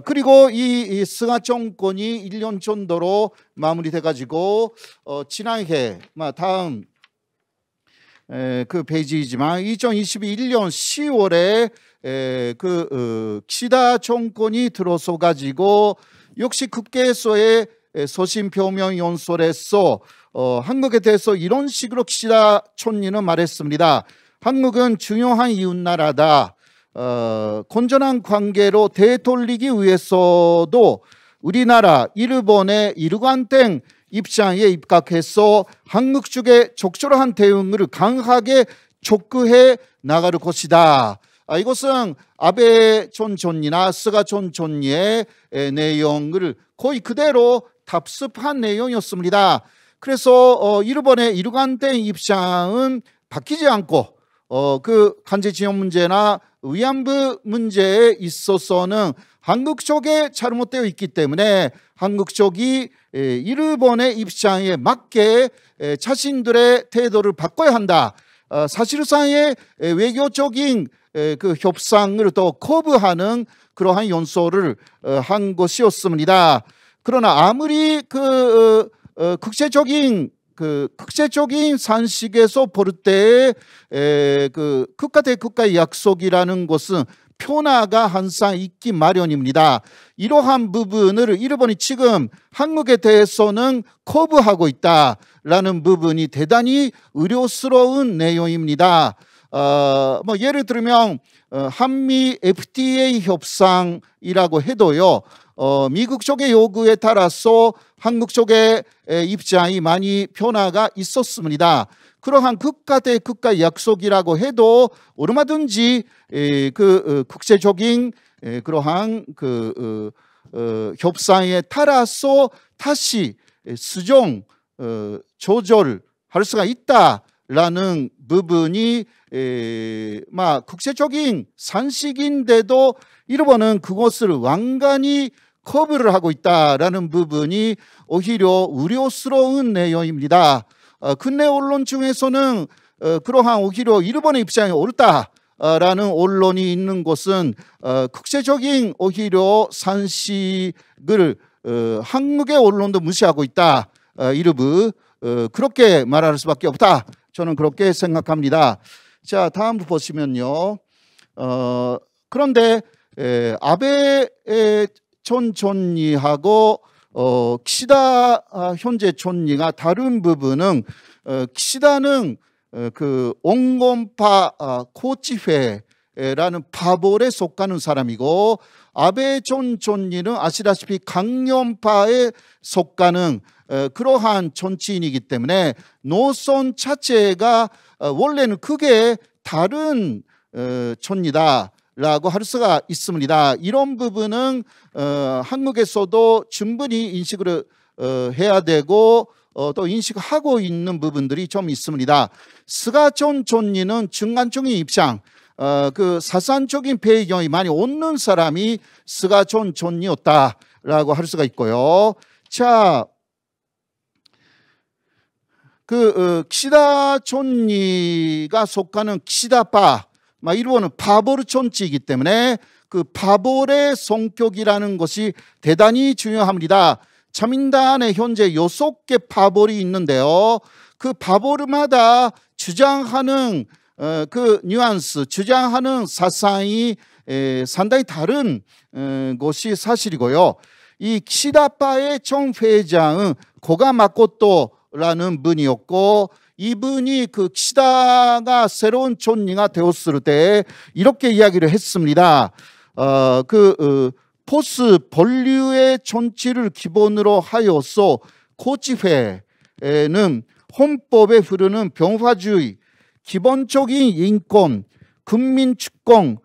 D: 그리고 이 스가 정권이 1년 정도로 마무리돼 가지고 지난해 다음 그 페이지이지만 2021년 10월에 키시다 정권이 들어서 가지고 역시 국회에서의 소신 표명 연설에서 한국에 대해서 이런 식으로 키시다 총리는 말했습니다. 한국은 중요한 이웃나라다. 건전한 관계로 되돌리기 위해서도 우리나라, 일본의 일관된 입장에 입각해서 한국 쪽의 적절한 대응을 강하게 촉구해 나갈 것이다. 이것은 아베 전 총리나 스가 전 총리의 내용을 거의 그대로 답습한 내용이었습니다. 그래서 일본의 일관된 입장은 바뀌지 않고 그 강제징용 문제나 위안부 문제에 있어서는 한국 쪽에 잘못되어 있기 때문에 한국 쪽이 일본의 입장에 맞게 자신들의 태도를 바꿔야 한다. 사실상의 외교적인 그 협상을 더 거부하는 그러한 연설을 한 것이었습니다. 그러나 아무리 국제적인 산식에서 볼 때 그 국가 대 국가의 약속이라는 것은 변화가 항상 있기 마련입니다. 이러한 부분을 일본이 지금 한국에 대해서는 거부하고 있다라는 부분이 대단히 우려스러운 내용입니다. 예를 들면 한미 FTA 협상이라고 해도요. 미국 쪽의 요구에 따라서 한국 쪽의 입장이 많이 변화가 있었습니다. 그러한 국가 대 국가 약속이라고 해도 얼마든지 그 국제적인 그러한 협상에 따라서 다시 수정 조절할 수가 있다라는 부분이 국제적인 산식인데도 일본은 그것을 완전히 거부를 하고 있다라는 부분이 오히려 우려스러운 내용입니다. 근래 언론 중에서는 그러한 오히려 일본의 입장이 옳다라는 언론이 있는 것은 국제적인 오히려 산식을 한국의 언론도 무시하고 있다. 이르브 그렇게 말할 수밖에 없다. 저는 그렇게 생각합니다. 자, 다음 보시면요. 그런데 아베 전 총리하고 키시다 현재 총리가 다른 부분은 키시다는 그 온건파 코치회라는 파벌에 속하는 사람이고 아베 전 총리는 아시다시피 강령파에 속하는 그러한 정치인이기 때문에 노선 자체가 원래는 크게 다른 총리다라고 할 수가 있습니다. 이런 부분은 한국에서도 충분히 인식을 해야 되고 또 인식하고 있는 부분들이 좀 있습니다. 스가 전 총리는 중간적인 입장, 그 사상적인 배경이 많이 없는 사람이 스가 전 총리였다라고 할 수가 있고요. 자, 키시다 총리가 속하는 키시다파, 일본은 파벌 정치이기 때문에 그 파벌의 성격이라는 것이 대단히 중요합니다. 자민당에 현재 6개 파벌이 있는데요. 그 파벌마다 주장하는 그 뉘앙스, 주장하는 사상이 상당히 다른 것이 사실이고요. 이 키시다파의 총회장은 고가 마코토라는 분이었고 이분이 그 키시다가 새로운 총리가 되었을 때 이렇게 이야기를 했습니다. 포스 본류의 정치를 기본으로 하여서 코치회는 헌법에 흐르는 병화주의, 기본적인 인권, 국민주권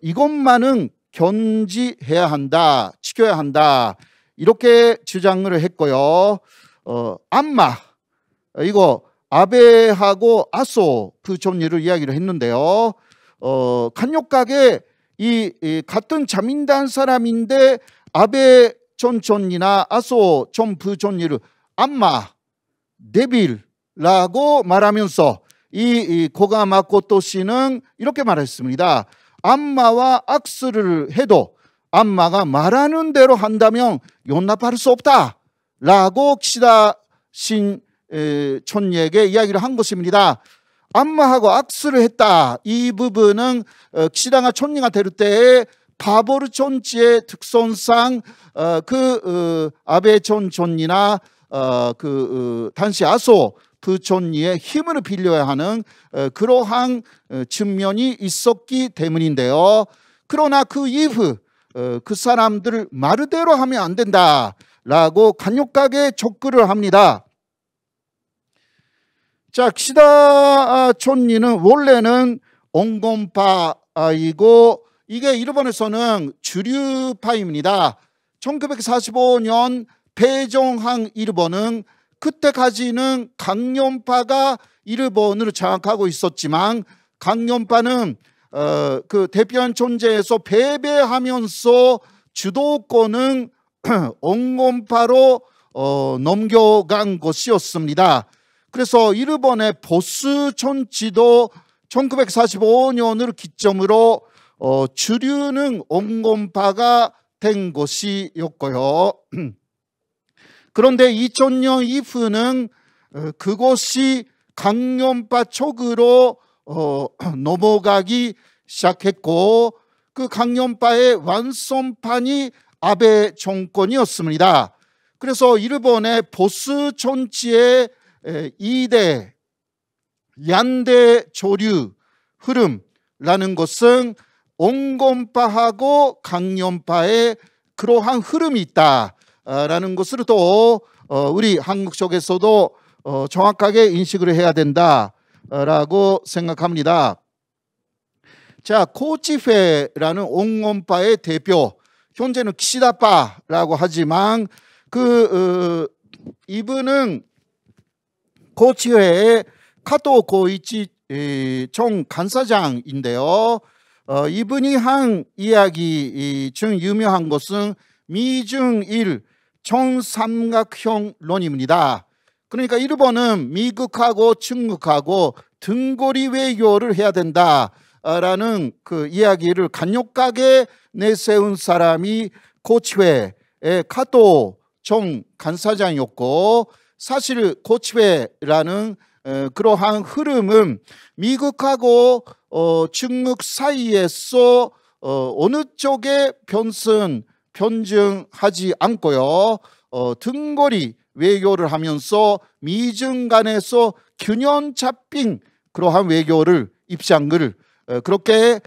D: 이것만은 견지해야 한다, 지켜야 한다 이렇게 주장을 했고요. 안마 이거 아베하고 아소 그 총리를 이야기를 했는데요. 간욕하게 이 같은 자민당 사람인데 아베 전 총리나 아소 전 부총리를 안마 데빌라고 말하면서 이 고가 마코토 씨는 이렇게 말했습니다. 안마와 악수를 해도 안마가 말하는 대로 한다면 용납할 수 없다라고 키시다 신 총리에게 이야기를 한 것입니다. 안마하고 악수를 했다. 이 부분은 키시다가 총리가 될 때의 파벌 정치의 특성상 아베 전 총리나 당시 아소 부총리의 힘을 빌려야 하는 그러한 측면이 있었기 때문인데요. 그러나 그 이후 그 사람들을 말대로 하면 안 된다라고 강력하게 촉구를 합니다. 자, 키시다 총리는 원래는 온건파이고 이게 일본에서는 주류파입니다. 1945년 패종한 일본은 그때까지는 강령파가 일본을 장악하고 있었지만 강령파는 그 대표한 존재에서 패배하면서 주도권은 온건파로 넘겨간 것이었습니다. 그래서 일본의 보수 정치도 1945년을 기점으로 주류는 온건파가 된 것이었고요. 그런데 2000년 이후는 그것이 강령파 쪽으로 넘어가기 시작했고 그 강령파의 완성판이 아베 정권이었습니다. 그래서 일본의 보수 정치의 2대 양대 조류 흐름라는 것은 온건파하고 강령파의 그러한 흐름이 있다라는 것을 또 우리 한국 쪽에서도 정확하게 인식을 해야 된다라고 생각합니다. 자, 고치회라는 온건파의 대표, 현재는 키시다파라고 하지만 이분은 고치회의 카토 고이치 총 간사장인데요. 이분이 한 이야기 중 유명한 것은 미중일 총삼각형론입니다. 그러니까 일본은 미국하고 중국하고 등거리 외교를 해야 된다라는 그 이야기를 강력하게 내세운 사람이 고치회의 카토 총 간사장이었고, 사실 고치회라는 그러한 흐름은 미국하고 중국 사이에서 어느 쪽에 편중하지 않고요, 등거리 외교를 하면서 미중 간에서 균형 잡힌 그러한 외교를 입장을 그렇게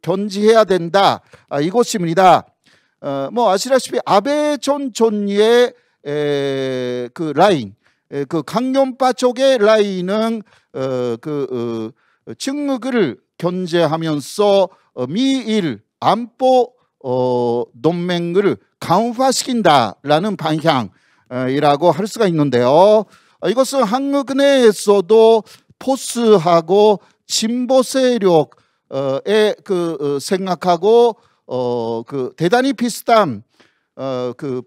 D: 견지해야 된다, 이것입니다. 뭐 아시다시피 아베 전 총리의 그 라인, 그 강연파 쪽의 라인은 중국을 견제하면서 미일 안보 동맹을 강화시킨다라는 방향이라고 할 수가 있는데요. 이것은 한국 내에서도 포스하고 진보 세력의 생각하고 대단히 비슷한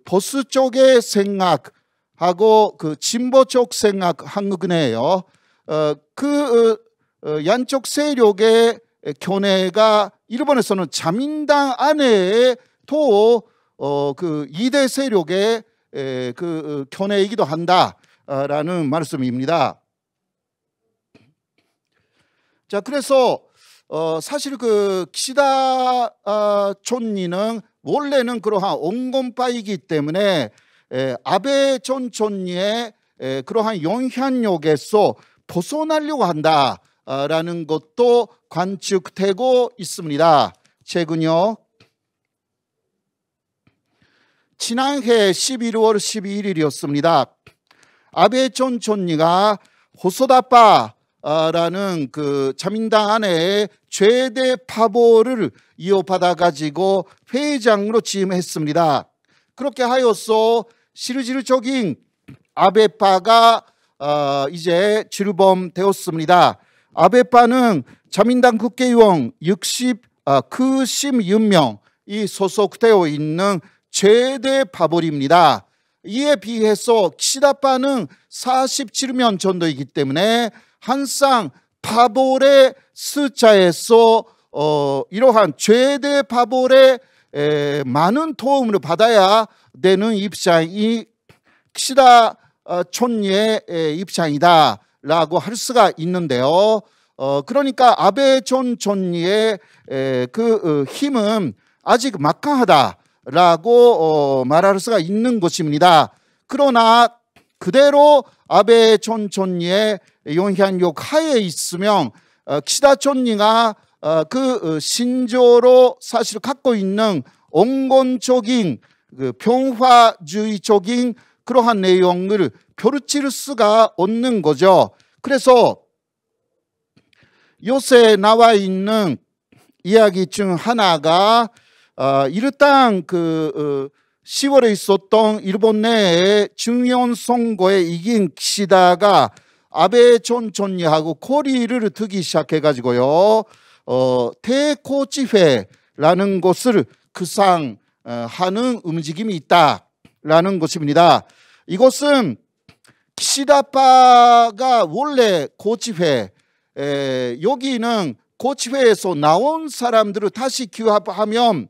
D: 보수 쪽의 생각하고 진보 쪽 생각 한국 내에요. 양쪽 세력의 견해가 일본에서는 자민당 안에 또 2대 세력의 견해이기도 한다라는 말씀입니다. 자, 그래서 사실 키시다 총리는 원래는 그러한 온건파이기 때문에 아베 전 총리의 그러한 영향력에서 벗어나려고 한다라는 것도 관측되고 있습니다. 최근요, 지난해 11월 11일이었습니다. 아베 전 총리가 호소다파라는 자민당 안에 최대 파벌을 이어받아 가지고 회장으로 취임했습니다. 그렇게 하여서 실질적인 아베파가 이제 출범되었습니다. 아베파는 자민당 국회의원 16명이 소속되어 있는 최대 파벌입니다. 이에 비해서 키시다파는 47명 정도이기 때문에 항상 파벌의 숫자에서 이러한 최대 파벌의 많은 도움을 받아야 되는 입장이 키시다 총리의 입장이다라고 할 수가 있는데요. 그러니까 아베 전 총리의 힘은 아직 막강하다라고 말할 수가 있는 것입니다. 그러나 그대로 아베 전 총리의 영향력 하에 있으면 키시다 총리가 신조로 사실 갖고 있는 온건적인 평화주의적인 그러한 내용을 펼칠 수가 없는 거죠. 그래서 요새 나와 있는 이야기 중 하나가 일단 10월에 있었던 일본 내의 중요한 선거에 이긴 키시다가 아베 전 총리하고 거리를 두기 시작해가지고요, 대고치회라는 것을 하는 움직임이 있다라는 것입니다. 이것은 키시다파가 원래 고치회, 여기는 고치회에서 나온 사람들을 다시 규합하면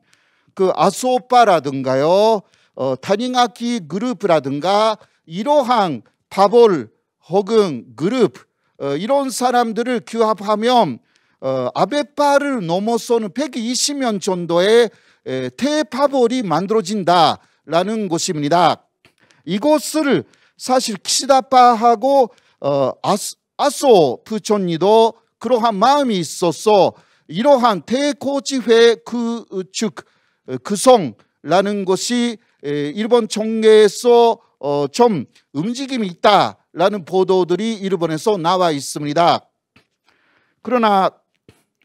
D: 아소파라든가요, 다닝아키 그룹이라든가 이러한 파벌 혹은 그룹, 이런 사람들을 규합하면 아베파를 넘어서는 120명 정도의 대파벌이 만들어진다라는 것입니다. 이것을 사실 키시다파하고 아소 부총리도 그러한 마음이 있어서 이러한 대고치회 구축 구성라는 것이 일본 정계에서 좀 움직임이 있다라는 보도들이 일본에서 나와 있습니다. 그러나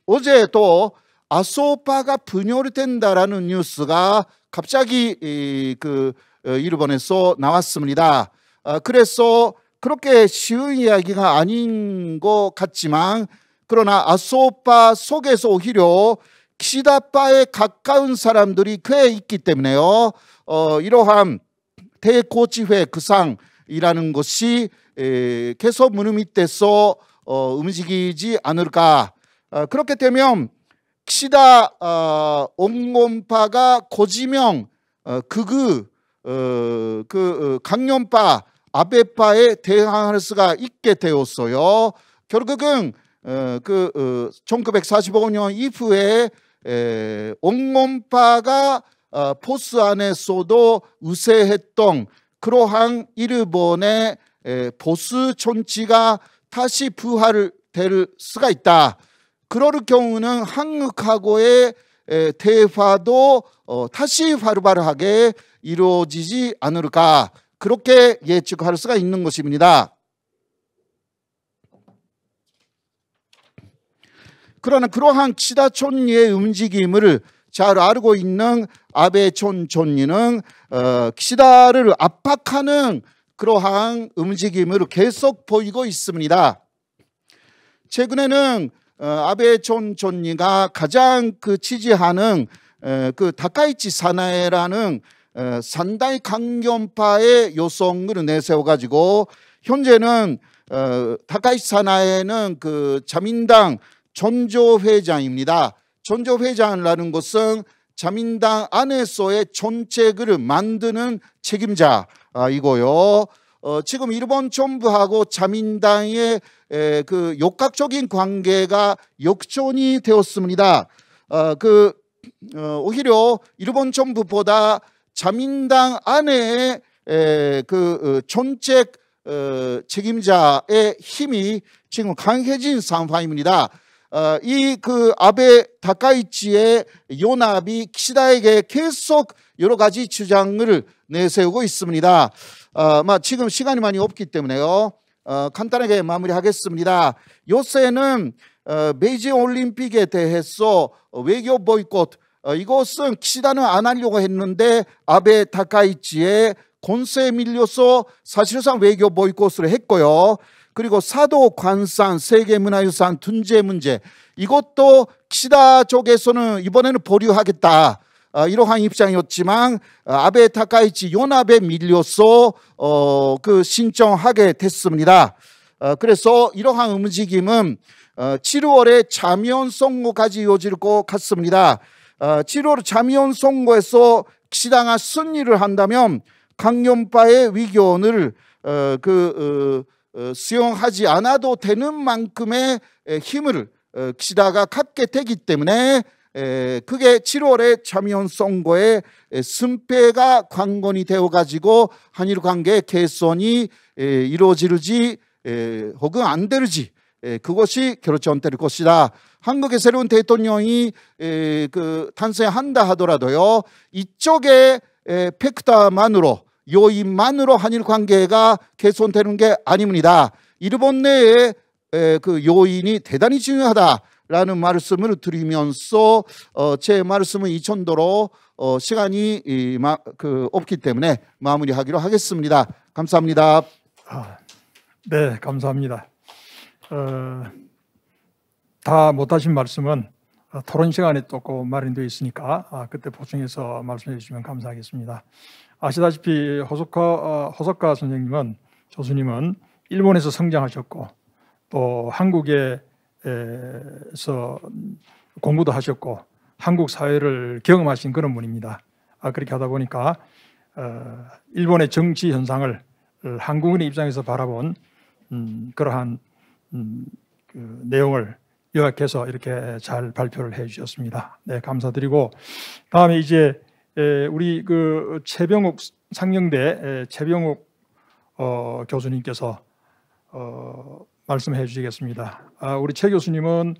D: 어제 또 아소파가 분열된다라는 뉴스가 갑자기 일본에서 나왔습니다. 그래서 그렇게 쉬운 이야기가 아닌 것 같지만, 그러나 아소파 속에서 오히려 키시다파에 가까운 사람들이 꽤 있기 때문에요. 이러한 대고지회 구상이라는 것이 계속 문 밑에서 움직이지 않을까. 그렇게 되면 키시다 온건파가 고지명 강연파 아베파에 대항할 수가 있게 되었어요. 결국은 1945년 이후에 온건파가 포스 안에서도 우세했던 그러한 일본의 보수 정치가 다시 부활될 수가 있다. 그럴 경우는 한국하고의 대화도 다시 활발하게 이루어지지 않을까, 그렇게 예측할 수가 있는 것입니다. 그러나 그러한 키시다 총리의 움직임을 잘 알고 있는 아베 총리는 키시다를 압박하는 그러한 움직임을 계속 보이고 있습니다. 최근에는 아베 총리가 가장 지지하는 다카이치 사나에라는 산다이 강경파의 여성을 내세워가지고 현재는 다카이치 사나에는 자민당 전조회장입니다. 전조회장이라는 것은 자민당 안에서의 정책을 만드는 책임자이고요. 지금 일본 정부하고 자민당의 역학적인 관계가 역전이 되었습니다. 오히려 일본 정부보다 자민당 안에 정책 책임자의 힘이 지금 강해진 상황입니다. 이 아베 다카이치의 연합이 키시다에게 계속 여러 가지 주장을 내세우고 있습니다. 지금 시간이 많이 없기 때문에요. 간단하게 마무리하겠습니다. 요새는 베이징 올림픽에 대해서 외교 보이콧, 이것은 키시다는 안 하려고 했는데 아베 다카이치의 권세에 밀려서 사실상 외교 보이콧을 했고요. 그리고 사도 관산, 세계문화유산 둔재 문제, 이것도 키시다 쪽에서는 이번에는 보류하겠다, 이러한 입장이었지만 아베 다카이치 연합에 밀려서 신청하게 됐습니다. 그래서 이러한 움직임은 7월에 자미원 선거까지 이어질 것 같습니다. 7월 자미원 선거에서 키시다가 승리를 한다면 강연파의 위견을 수용하지 않아도 되는 만큼의 힘을 키시다가 갖게 되기 때문에 그게 7월에 자미원 선거의 승패가 관건이 되어가지고 한일 관계 개선이 이루어질지 혹은 안 될지, 그것이 결정될 것이다. 한국의 새로운 대통령이 탄생한다 하더라도요, 이쪽의 팩터만으로, 요인만으로 한일 관계가 개선되는 게 아닙니다. 일본 내의 요인이 대단히 중요하다라는 말씀을 드리면서 제 말씀은 이 정도로 시간이 없기 때문에 마무리하기로 하겠습니다. 감사합니다.
A: 네, 감사합니다. 다 못하신 말씀은 토론 시간에 또 마련되어 있으니까 그때 보충해서 말씀해 주시면 감사하겠습니다. 아시다시피 호소카 선생님은, 교수님은 일본에서 성장하셨고 또 한국에서 공부도 하셨고 한국 사회를 경험하신 그런 분입니다. 그렇게 하다 보니까 일본의 정치 현상을 한국인의 입장에서 바라본 그러한 내용을 요약해서 이렇게 잘 발표를 해 주셨습니다. 네, 감사드리고, 다음에 이제 우리 최병욱 상영대 최병욱 교수님께서 말씀해 주시겠습니다. 우리 최 교수님은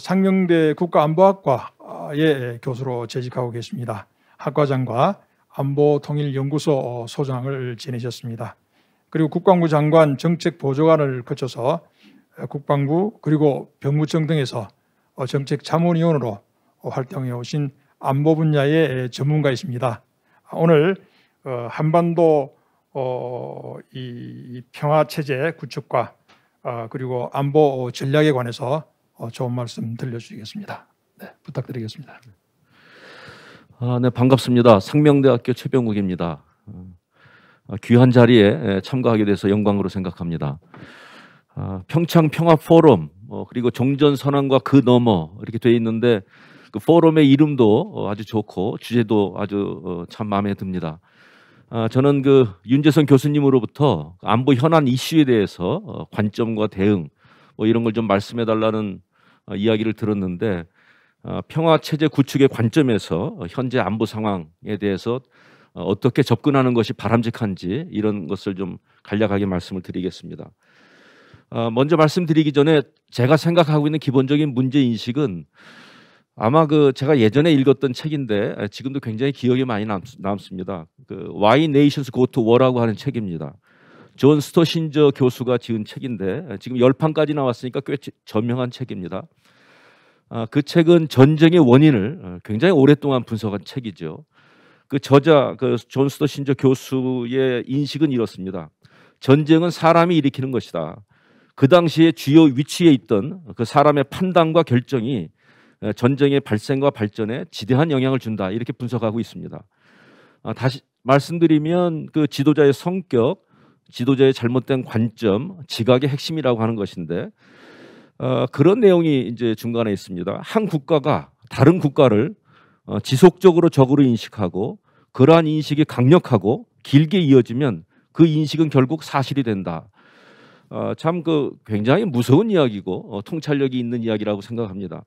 A: 상영대 국가안보학과 안보학과의 교수로 재직하고 계십니다. 학과장과 안보통일연구소 소장을 지내셨습니다. 그리고 국방부 장관 정책보좌관을 거쳐서 국방부 그리고 병무청 등에서 정책자문위원으로 활동해 오신 안보 분야의 전문가이십니다. 오늘 한반도 이 평화체제 구축과 그리고 안보 전략에 관해서 좋은 말씀 들려주시겠습니다. 네, 부탁드리겠습니다.
E: 네, 반갑습니다. 상명대학교 최병욱입니다. 귀한 자리에 참가하게 돼서 영광으로 생각합니다. 평창 평화 포럼 그리고 종전선언과 그 너머 이렇게 돼 있는데 그 포럼의 이름도 아주 좋고 주제도 아주 참 마음에 듭니다. 저는 그 윤재선 교수님으로부터 안보 현안 이슈에 대해서 관점과 대응 뭐 이런 걸 좀 말씀해 달라는 이야기를 들었는데 평화 체제 구축의 관점에서 현재 안보 상황에 대해서 어떻게 접근하는 것이 바람직한지 이런 것을 좀 간략하게 말씀을 드리겠습니다. 먼저 말씀드리기 전에 제가 생각하고 있는 기본적인 문제 인식은 아마 그 제가 예전에 읽었던 책인데 지금도 굉장히 기억에 많이 남습니다. 그 Why Nations Go to War라고 하는 책입니다. 존 스토신저 교수가 지은 책인데 지금 10판까지 나왔으니까 꽤 저명한 책입니다. 그 책은 전쟁의 원인을 굉장히 오랫동안 분석한 책이죠. 그 저자 그 존 스토신저 교수의 인식은 이렇습니다. 전쟁은 사람이 일으키는 것이다. 그 당시에 주요 위치에 있던 그 사람의 판단과 결정이 전쟁의 발생과 발전에 지대한 영향을 준다. 이렇게 분석하고 있습니다. 다시 말씀드리면 그 지도자의 성격, 지도자의 잘못된 관점, 지각의 핵심이라고 하는 것인데 그런 내용이 이제 중간에 있습니다. 한 국가가 다른 국가를 지속적으로 적으로 인식하고 그러한 인식이 강력하고 길게 이어지면 그 인식은 결국 사실이 된다. 참 그 굉장히 무서운 이야기고 통찰력이 있는 이야기라고 생각합니다.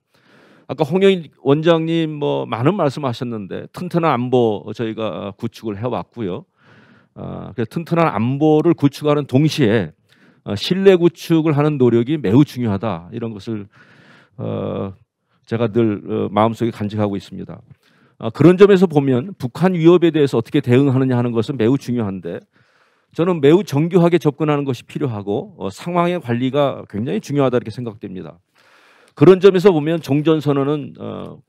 E: 아까 홍영일 원장님 뭐 많은 말씀하셨는데 튼튼한 안보 저희가 구축을 해왔고요. 그래서 튼튼한 안보를 구축하는 동시에 신뢰 구축을 하는 노력이 매우 중요하다. 이런 것을 제가 늘 마음속에 간직하고 있습니다. 그런 점에서 보면 북한 위협에 대해서 어떻게 대응하느냐 하는 것은 매우 중요한데 저는 매우 정교하게 접근하는 것이 필요하고 상황의 관리가 굉장히 중요하다 이렇게 생각됩니다. 그런 점에서 보면 종전선언은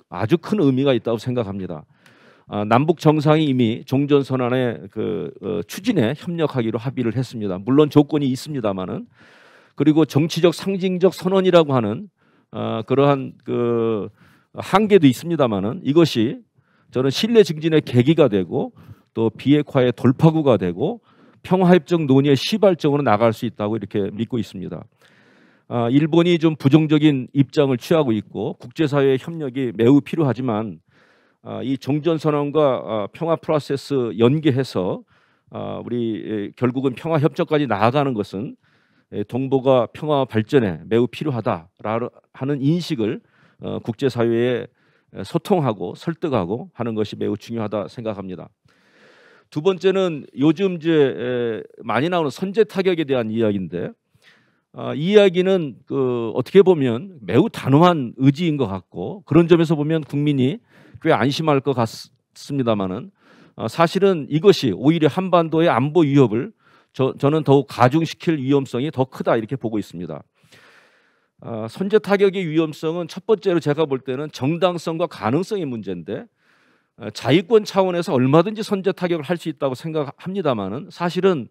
E: 아주 큰 의미가 있다고 생각합니다. 남북 정상이 이미 종전선언의 그 추진에 협력하기로 합의를 했습니다. 물론 조건이 있습니다만은 그리고 정치적 상징적 선언이라고 하는 그러한 그 한계도 있습니다만은 이것이 저는 신뢰 증진의 계기가 되고 또 비핵화의 돌파구가 되고 평화협정 논의의 시발점으로 나갈 수 있다고 이렇게 믿고 있습니다. 일본이 좀 부정적인 입장을 취하고 있고 국제사회의 협력이 매우 필요하지만 이 종전선언과 평화 프로세스 연계해서 우리 결국은 평화협정까지 나아가는 것은 동북아 평화 발전에 매우 필요하다 하는 인식을 국제사회에 소통하고 설득하고 하는 것이 매우 중요하다 생각합니다. 두 번째는 요즘 이제 많이 나오는 선제 타격에 대한 이야기인데 이 이야기는 그 어떻게 보면 매우 단호한 의지인 것 같고 그런 점에서 보면 국민이 꽤 안심할 것 같습니다만은 사실은 이것이 오히려 한반도의 안보 위협을 저는 더욱 가중시킬 위험성이 더 크다 이렇게 보고 있습니다. 선제 타격의 위험성은 첫 번째로 제가 볼 때는 정당성과 가능성의 문제인데 자위권 차원에서 얼마든지 선제 타격을 할 수 있다고 생각합니다만은 사실은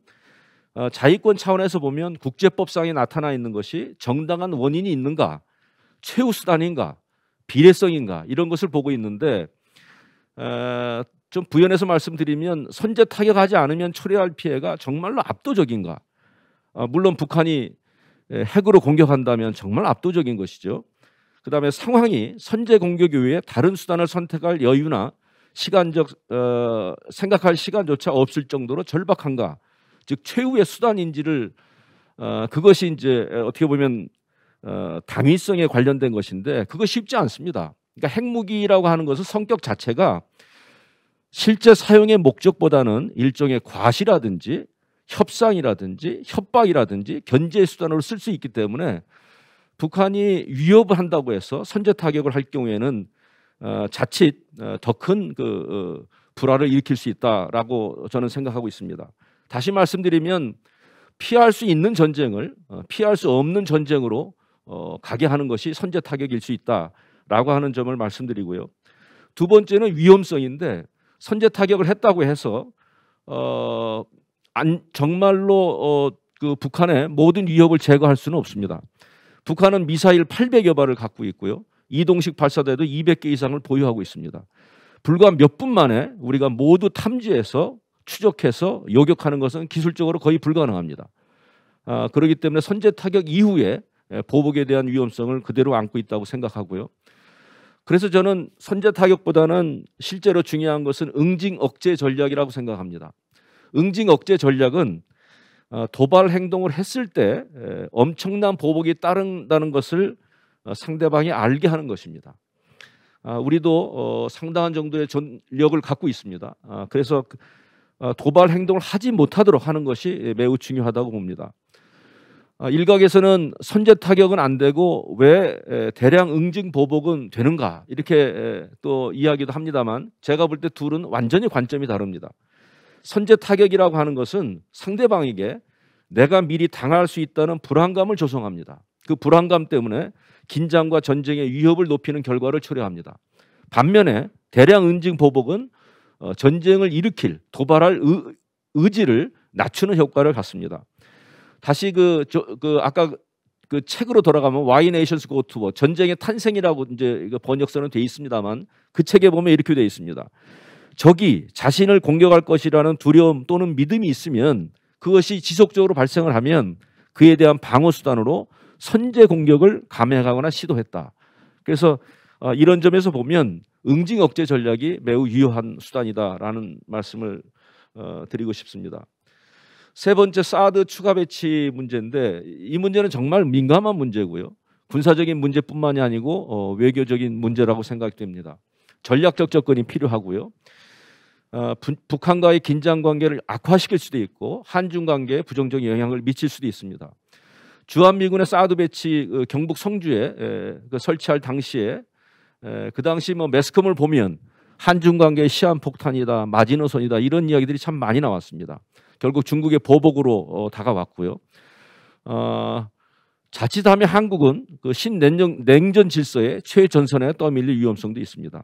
E: 자위권 차원에서 보면 국제법상에 나타나 있는 것이 정당한 원인이 있는가, 최후 수단인가, 비례성인가 이런 것을 보고 있는데 좀 부연해서 말씀드리면 선제 타격하지 않으면 초래할 피해가 정말로 압도적인가? 물론 북한이 핵으로 공격한다면 정말 압도적인 것이죠. 그다음에 상황이 선제 공격 이후에 다른 수단을 선택할 여유나 시간적 생각할 시간조차 없을 정도로 절박한가? 즉 최후의 수단인지를 그것이 이제 어떻게 보면 당위성에 관련된 것인데 그거 쉽지 않습니다. 그러니까 핵무기라고 하는 것은 성격 자체가 실제 사용의 목적보다는 일종의 과시라든지 협상이라든지 협박이라든지 견제의 수단으로 쓸 수 있기 때문에 북한이 위협을 한다고 해서 선제 타격을 할 경우에는 자칫 더 큰 불화를 일으킬 수 있다라고 저는 생각하고 있습니다. 다시 말씀드리면 피할 수 있는 전쟁을 피할 수 없는 전쟁으로 가게 하는 것이 선제 타격일 수 있다라고 하는 점을 말씀드리고요. 두 번째는 위험성인데 선제 타격을 했다고 해서 정말로 그 북한의 모든 위협을 제거할 수는 없습니다. 북한은 미사일 800여 발을 갖고 있고요. 이동식 발사대도 200개 이상을 보유하고 있습니다. 불과 몇 분 만에 우리가 모두 탐지해서 추적해서 요격하는 것은 기술적으로 거의 불가능합니다. 그렇기 때문에 선제 타격 이후에 보복에 대한 위험성을 그대로 안고 있다고 생각하고요. 그래서 저는 선제 타격보다는 실제로 중요한 것은 응징 억제 전략이라고 생각합니다. 응징 억제 전략은 도발 행동을 했을 때 엄청난 보복이 따른다는 것을 상대방이 알게 하는 것입니다. 우리도 상당한 정도의 전력을 갖고 있습니다. 그래서 도발 행동을 하지 못하도록 하는 것이 매우 중요하다고 봅니다. 일각에서는 선제 타격은 안 되고 왜 대량 응징 보복은 되는가 이렇게 또 이야기도 합니다만 제가 볼 때 둘은 완전히 관점이 다릅니다. 선제 타격이라고 하는 것은 상대방에게 내가 미리 당할 수 있다는 불안감을 조성합니다. 그 불안감 때문에 긴장과 전쟁의 위협을 높이는 결과를 초래합니다. 반면에 대량 응징 보복은 전쟁을 일으킬 도발할 의지를 낮추는 효과를 갖습니다. 다시 아까 그 책으로 돌아가면 Why Nations Go to War 전쟁의 탄생이라고 이제 번역서는 돼 있습니다만 그 책에 보면 이렇게 돼 있습니다. 적이 자신을 공격할 것이라는 두려움 또는 믿음이 있으면 그것이 지속적으로 발생을 하면 그에 대한 방어 수단으로 선제 공격을 감행하거나 시도했다. 그래서 이런 점에서 보면 응징 억제 전략이 매우 유효한 수단이다라는 말씀을 드리고 싶습니다. 세 번째 사드 추가 배치 문제인데 이 문제는 정말 민감한 문제고요. 군사적인 문제뿐만이 아니고 외교적인 문제라고 생각됩니다. 전략적 접근이 필요하고요. 북한과의 긴장 관계를 악화시킬 수도 있고 한중 관계에 부정적인 영향을 미칠 수도 있습니다. 주한미군의 사드 배치 경북 성주에 설치할 당시에 그 당시 매스컴을 보면 한중 관계의 시한폭탄이다, 마지노선이다 이런 이야기들이 참 많이 나왔습니다. 결국 중국의 보복으로 다가왔고요. 자칫하면 한국은 그 신냉전 질서의 최전선에 떠밀릴 위험성도 있습니다.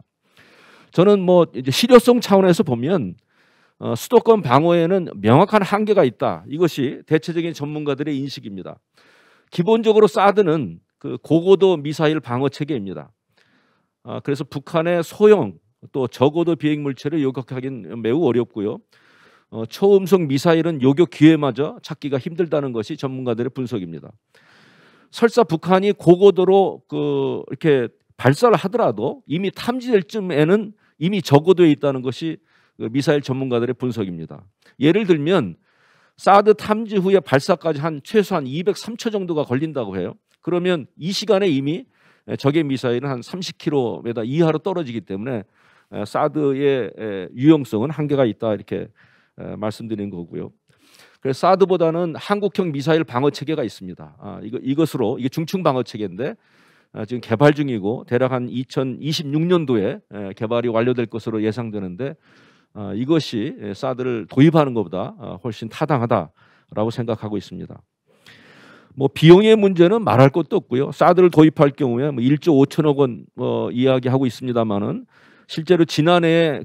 E: 저는 이제 실효성 차원에서 보면 수도권 방어에는 명확한 한계가 있다. 이것이 대체적인 전문가들의 인식입니다. 기본적으로 사드는 그 고고도 미사일 방어 체계입니다. 그래서 북한의 소형 또 저고도 비행 물체를 요격하기는 매우 어렵고요. 초음속 미사일은 요격 기회마저 찾기가 힘들다는 것이 전문가들의 분석입니다. 설사 북한이 고고도로 이렇게 발사를 하더라도 이미 탐지될 쯤에는 이미 저고도에 있다는 것이 미사일 전문가들의 분석입니다. 예를 들면 사드 탐지 후에 발사까지 최소한 203초 정도가 걸린다고 해요. 그러면 이 시간에 이미 적의 미사일은 한 30km 이하로 떨어지기 때문에 사드의 유용성은 한계가 있다 이렇게 말씀드리는 거고요. 그래서 사드보다는 한국형 미사일 방어 체계가 있습니다. 이것으로 이게 중층 방어 체계인데 지금 개발 중이고 대략 한 2026년도에 개발이 완료될 것으로 예상되는데 이것이 사드를 도입하는 것보다 훨씬 타당하다라고 생각하고 있습니다. 비용의 문제는 말할 것도 없고요. 사드를 도입할 경우에 1조 5천억 원 이야기하고 있습니다만은 실제로 지난해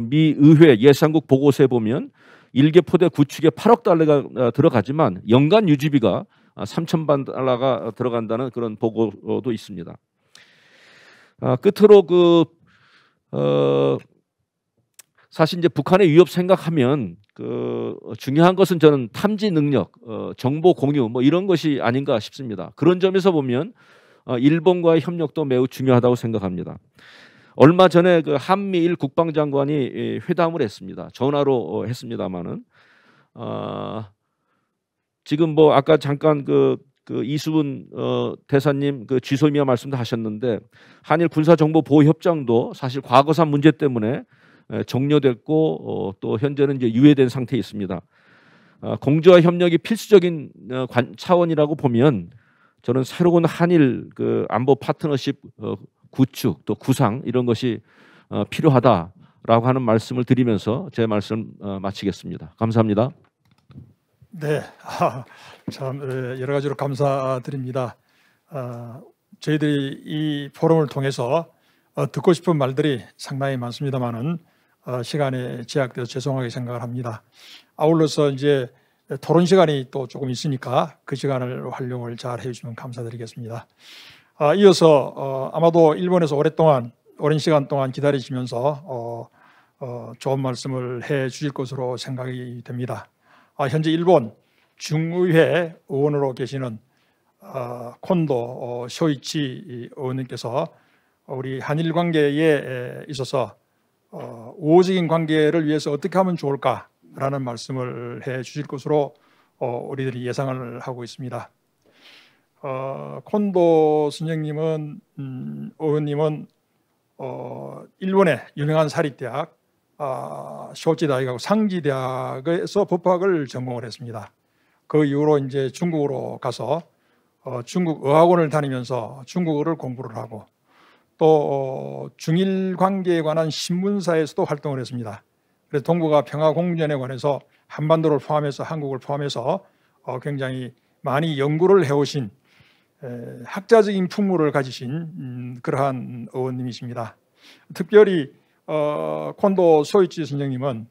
E: 미 의회 예산국 보고서에 보면 1개 포대 구축에 8억 달러가 들어가지만 연간 유지비가 3천만 달러가 들어간다는 그런 보고도 있습니다. 끝으로 사실 이제 북한의 위협 생각하면 중요한 것은 저는 탐지 능력, 정보 공유 이런 것이 아닌가 싶습니다. 그런 점에서 보면 일본과의 협력도 매우 중요하다고 생각합니다. 얼마 전에 한미일 국방장관이 회담을 했습니다. 전화로 했습니다마는 지금 아까 잠깐 이수분 대사님 쥐소미아 말씀도 하셨는데 한일 군사정보보호협정도 사실 과거사 문제 때문에 종료됐고 또 현재는 이제 유예된 상태에 있습니다. 공조와 협력이 필수적인 차원이라고 보면 저는 새로운 한일 안보 파트너십 구축 또 구상 이런 것이 필요하다라고 하는 말씀을 드리면서 제 말씀 마치겠습니다. 감사합니다.
A: 네, 참 여러 가지로 감사드립니다. 저희들이 이 포럼을 통해서 듣고 싶은 말들이 상당히 많습니다만은 시간에 제약되어서 죄송하게 생각을 합니다. 아울러서 이제 토론 시간이 또 조금 있으니까 그 시간을 활용을 잘 해주시면 감사드리겠습니다. 이어서 아마도 일본에서 오랜 시간 동안 기다리시면서 좋은 말씀을 해 주실 것으로 생각이 됩니다. 현재 일본 중의회 의원으로 계시는 콘도 쇼이치 의원님께서 우리 한일 관계에 있어서 우호적인 관계를 위해서 어떻게 하면 좋을까라는 말씀을 해 주실 것으로 우리들이 예상을 하고 있습니다. 콘도 선생님은 의원님은 일본의 유명한 사립대학 쇼치대학하고 상지대학에서 법학을 전공을 했습니다. 그 이후로 이제 중국으로 가서 중국 어학원을 다니면서 중국어를 공부를 하고 또 중일 관계에 관한 신문사에서도 활동을 했습니다. 그래서 동북아 평화 공전에 관해서 한반도를 포함해서 한국을 포함해서 굉장히 많이 연구를 해오신 학자적인 풍무를 가지신 그러한 의원님이십니다. 특별히 콘도 소이치 선생님은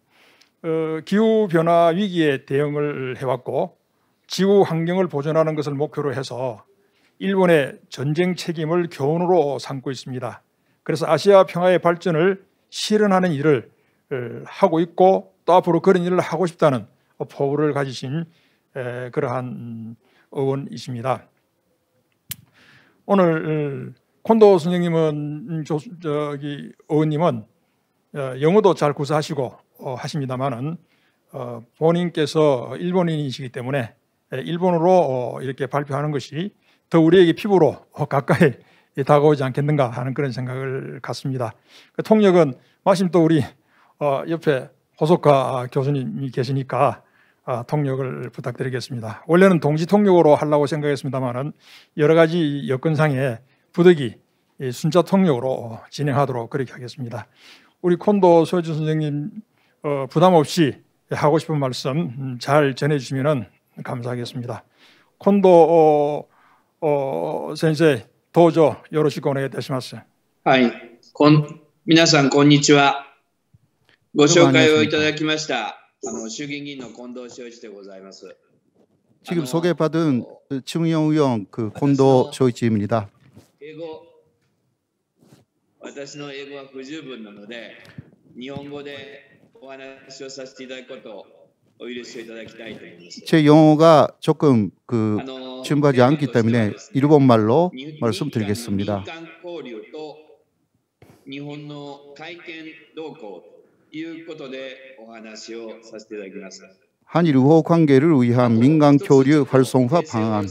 A: 기후변화 위기에 대응을 해왔고 지구 환경을 보존하는 것을 목표로 해서 일본의 전쟁 책임을 교훈으로 삼고 있습니다. 그래서 아시아 평화의 발전을 실현하는 일을 하고 있고 또 앞으로 그런 일을 하고 싶다는 포부를 가지신 그러한 의원이십니다. 오늘 콘도 선생님은 의원님은 영어도 잘 구사하시고 하십니다만은 본인께서 일본인이시기 때문에 일본어로 이렇게 발표하는 것이 더 우리에게 피부로 가까이 다가오지 않겠는가 하는 그런 생각을 갖습니다. 그 통역은 마침 또 우리 옆에 호소카 교수님이 계시니까 통역을 부탁드리겠습니다. 원래는 동시 통역으로 하려고 생각했습니다만은 여러 가지 여건상에 부득이 순자 통역으로 진행하도록 그렇게 하겠습니다. 우리 콘도 소이치 선생님 부담 없이 하고 싶은 말씀 잘 전해주시면 감사하겠습니다. 콘도 선생どうぞよろしくお願いいたします。
F: はい、皆さんこんにちは。ご紹介をいただきました衆議院議員の近藤昭一でございます。
D: 지금 소개받은 중의원 의원 콘도 쇼이치입니다.
F: 私の英語は不十分なので日本語でお話をさせていただくことをお許しをいただきたいと思います。
D: 제 영어가 조금 충분하지 않기 때문에 일본말로 말씀드리겠습니다.
F: 日韓交流と日本の改憲動向ということでお話をさせていただきます。
D: 한일 우호 관계를 위한 민간 교류 활성화 방안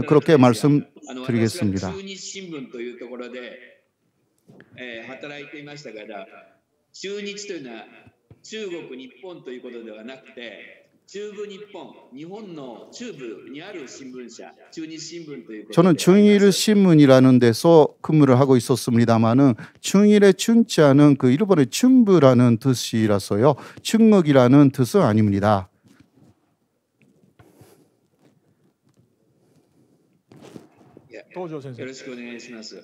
D: 그렇게 말씀드리겠습니다.
F: 中日新聞というところで働いていましたから中日というのは中国日本ということではなくて中部日本日本の中部にある新聞社中日新聞ということで
D: 저는 중일 신문이라는 데서 근무를 하고 있었습니다만은 중일의 춘자는 일본의 춘부라는 뜻이라서요. 충흑이라는 뜻은 아닙니다.
A: 東條先生。
F: よろしくお願いします。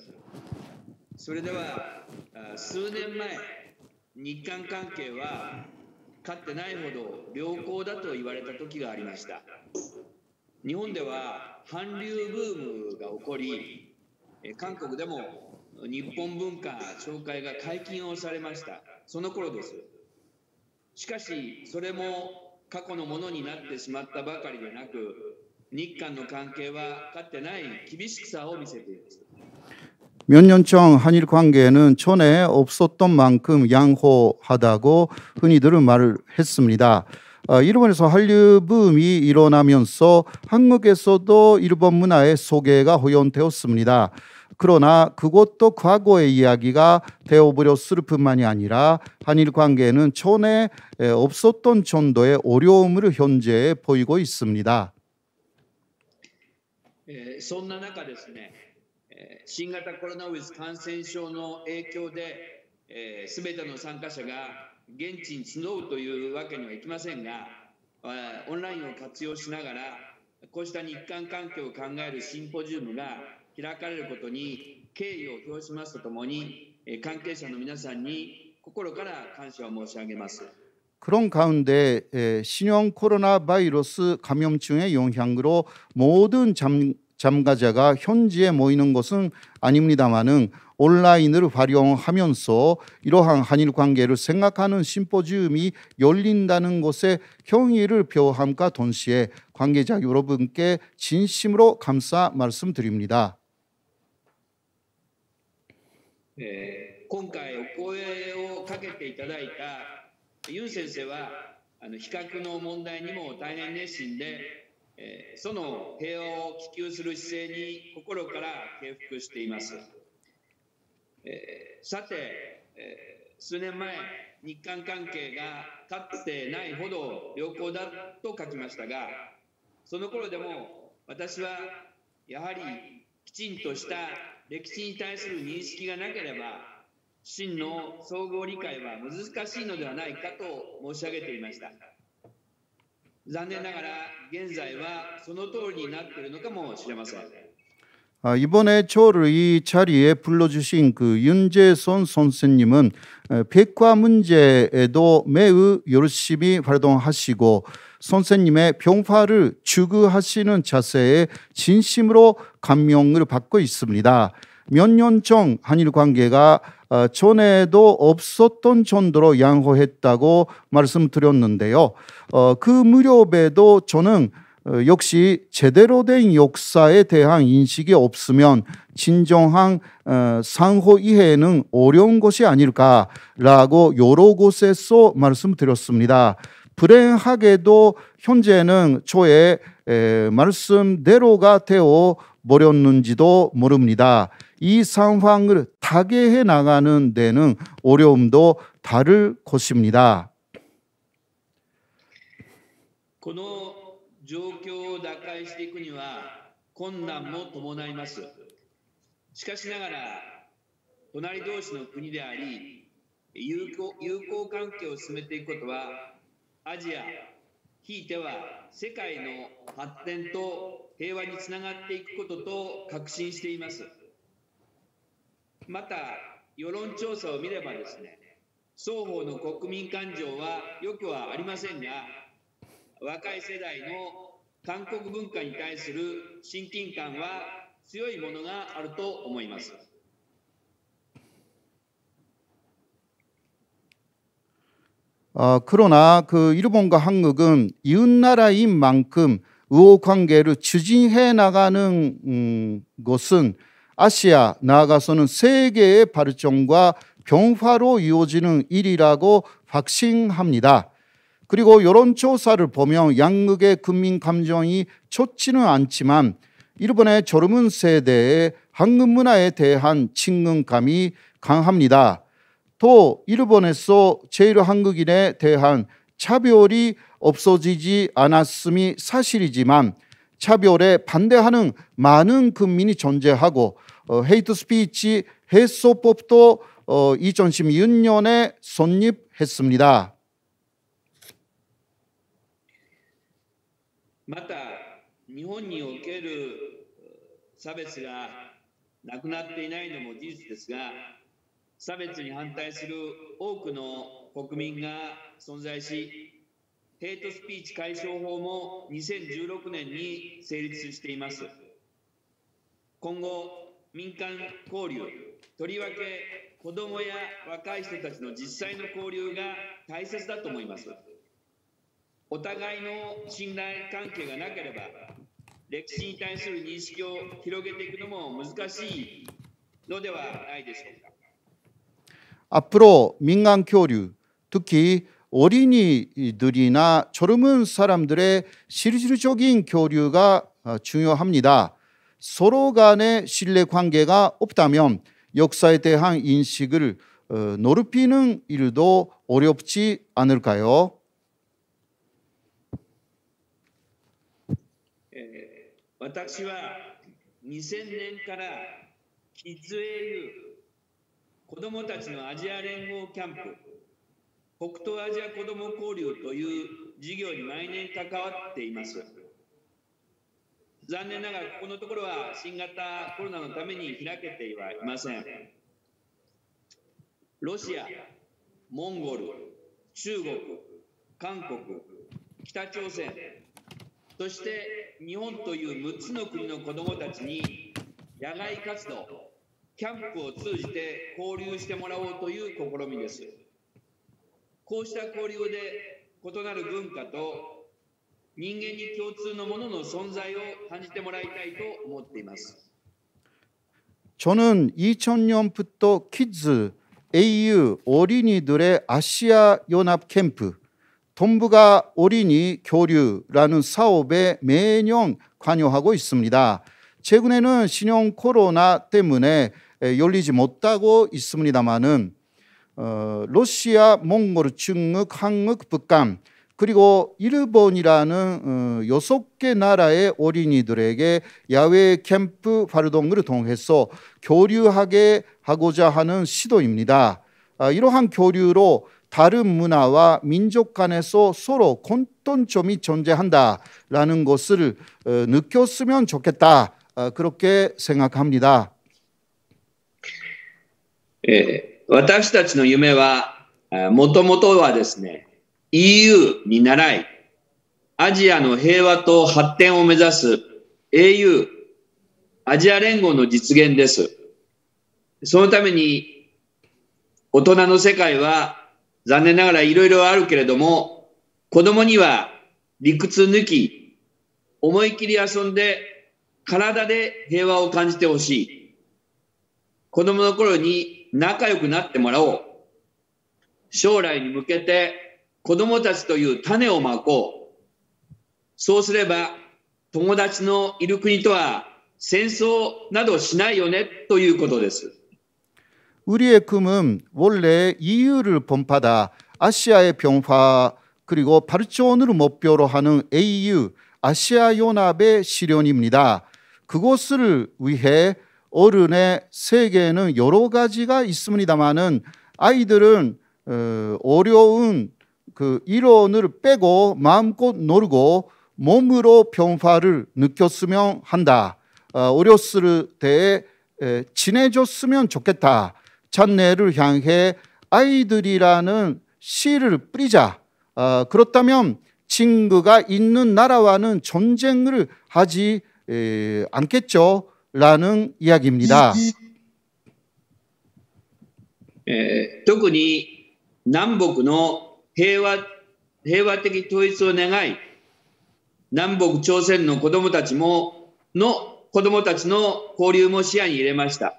F: それでは数年前日韓関係はかつてないほど良好だと言われた時がありました。日本では韓流ブームが起こり韓国でも日本文化紹介が解禁をされました。その頃です。しかしそれも過去のものになってしまったばかりでなく日韓の関係はかつてない厳しさを見せています。
D: 몇 년 전 한일 관계는 전에 없었던 만큼 양호하다고 흔히들 말을 했습니다. 일본에서 한류 붐이 일어나면서 한국에서도 일본 문화의 소개가 허용되었습니다. 그러나 그것도 과거의 이야기가 되어버렸을 뿐만이 아니라 한일 관계는 전에 없었던 정도의 어려움을 현재 보이고 있습니다.
F: そんな中ですね新型コロナウイルス感染症の影響で、すべての参加者が現地に集うというわけにはいきませんが、オンラインを活用しながら、こうした日韓関係を考えるシンポジウムが開かれることに敬意を表しますとともに、関係者の皆さんに心から感謝を申し上げます。
D: 그런 가운데 신형 코로나 바이러스 감염증의 영향으로 모든 참가자가 현지에 모이는 것은 아닙니다만은 온라인을 활용하면서 이러한 한일 관계를 생각하는 심포지움이 열린다는 것에 경의를 표함과 동시에 관계자 여러분께 진심으로 감사 말씀드립니다.
F: 今回お声をかけていただいたユン先生は非核の問題にも大変熱心で、その平和を希求する姿勢に心から敬服しています。さて、数年前、日韓関係がかつてないほど良好だと書きましたが、その頃でも私はやはりきちんとした歴史に対する認識がなければ、真の総合理解は難しいのではないかと申し上げていました。残念ながら現在はその通りになっているのかもしれません。
D: 이번에 저를 이 자리에 불러주신 그 윤재선 선생님은 백화 문제에도 매우 열심히 활동하시고 선생님의 병화를 추구하시는 자세에 진심으로 감명을 받고 있습니다. 몇 년 전 한일 관계가 전에도 없었던 정도로 양호했다고 말씀드렸는데요. 그 무렵에도 저는 역시 제대로 된 역사에 대한 인식이 없으면 진정한 상호 이해는 어려운 것이 아닐까라고 여러 곳에서 말씀드렸습니다. 불행하게도 현재는 저의 말씀대로가 되어 버렸는지도 모릅니다. 이 상황을 타개해 나가는 데는 어려움도 다를 것입니다.
F: この状況を打開していくには困難も伴います。しかしながら隣同士の国であり、友好関係を進めていくことはアジア、ひいては世界の発展と平和につながっていくことと確信しています。また世論調査を見ればですね、双方の国民感情はよくはありませんが、若い世代の韓国文化に対する親近感は強いものがあると思います。
D: 그러나 그 일본과 한국은 이웃나라인 만큼 우호 관계를 추진해 나가는 것은 아시아 나아가서는 세계의 발전과 병화로 이루어지는 일이라고 확신합니다. 그리고 여론조사를 보면 양극의 국민 감정이 좋지는 않지만 일본의 젊은 세대의 한국 문화에 대한 친근감이 강합니다. 또 일본에서 제1한국인에 대한 차별이 없어지지 않았음이 사실이지만 차별에 반대하는 많은 국민이 존재하고 헤이트 스피치 해소법도 2016년에 성립했습니다.
F: また日本における差別がなくなっていないのも事実ですが、差別に反対する多くの国民が存在し、ヘイトスピーチ解消法も2016年に成立しています。今後、民間交流、とりわけ子どもや若い人たちの実際の交流が大切だと思います。お互いの信頼関係がなければ、歴史に対する認識を広げていくのも難しいのではないでしょうか。
D: 앞으로 민간 교류, 특히 어린이들이나 젊은 사람들의 실질적인 교류가 중요합니다. 서로 간의 신뢰 관계가 없다면 역사에 대한 인식을 넓히는 일도 어렵지 않을까요?
F: 私は2000年からキッズ AU 子どもたちのアジア連合キャンプ北東アジア子ども交流という事業に毎年関わっています。残念ながらここのところは新型コロナのために開けてはいません。ロシア、モンゴル、中国、韓国、北朝鮮、そして日本という6つの国の子どもたちに野外活動、キャンプを通じて交流してもらおうという試みです。こうした交流で異なる文化と人間に共通のものの存在を感じてもらいたいと思っています。
D: 저는 2000년부터 키즈 AU 어린이들의 아시아 연합 캠프 동북아 어린이 교류라는 사업에 매년 관여하고 있습니다. 최근에는 신형 코로나 때문에 열리지 못하고 있습니다만은 러시아, 몽골, 중국, 한국, 북한 그리고 일본이라는 6개 나라의 어린이들에게 야외 캠프 활동을 통해서 교류하게 하고자 하는 시도입니다. 이러한 교류로 다른 문화와 민족 간에서 서로 공통점이 존재한다라는 것을 느꼈으면 좋겠다. 그렇게 생각합니다.
F: 私たちの夢はもともとはですね、EU に倣い、アジアの平和と発展を目指す AU、アジア連合の実現です。そのために、大人の世界は残念ながらいろいろあるけれども、子供には理屈抜き、思い切り遊んで、体で平和を感じてほしい。子供の頃に仲良くなってもらおう。将来に向けて子供たちという種をまこう。そうすれば友達のいる国とは戦争などしないよねということです。
D: 우리의 꿈은 원래 EU를 본받아 아시아의 평화 그리고 발전을 목표로 하는 AU 아시아 연합의 실현입니다. 그것을 위해 어른의 세계에는 여러 가지가 있습니다만은 아이들은 어려운 그 이론을 빼고 마음껏 놀고 몸으로 평화를 느꼈으면 한다. 어렸을 때 친해졌으면 좋겠다. 장래를 향해 아이들이라는 씨를 뿌리자. 그렇다면 친구가 있는 나라와는 전쟁을 하지 않겠죠. 라는 이야기입니다.
F: 特に南北の平和的統一を願い、南北朝鮮の子どもたちの交流も視野に入れました。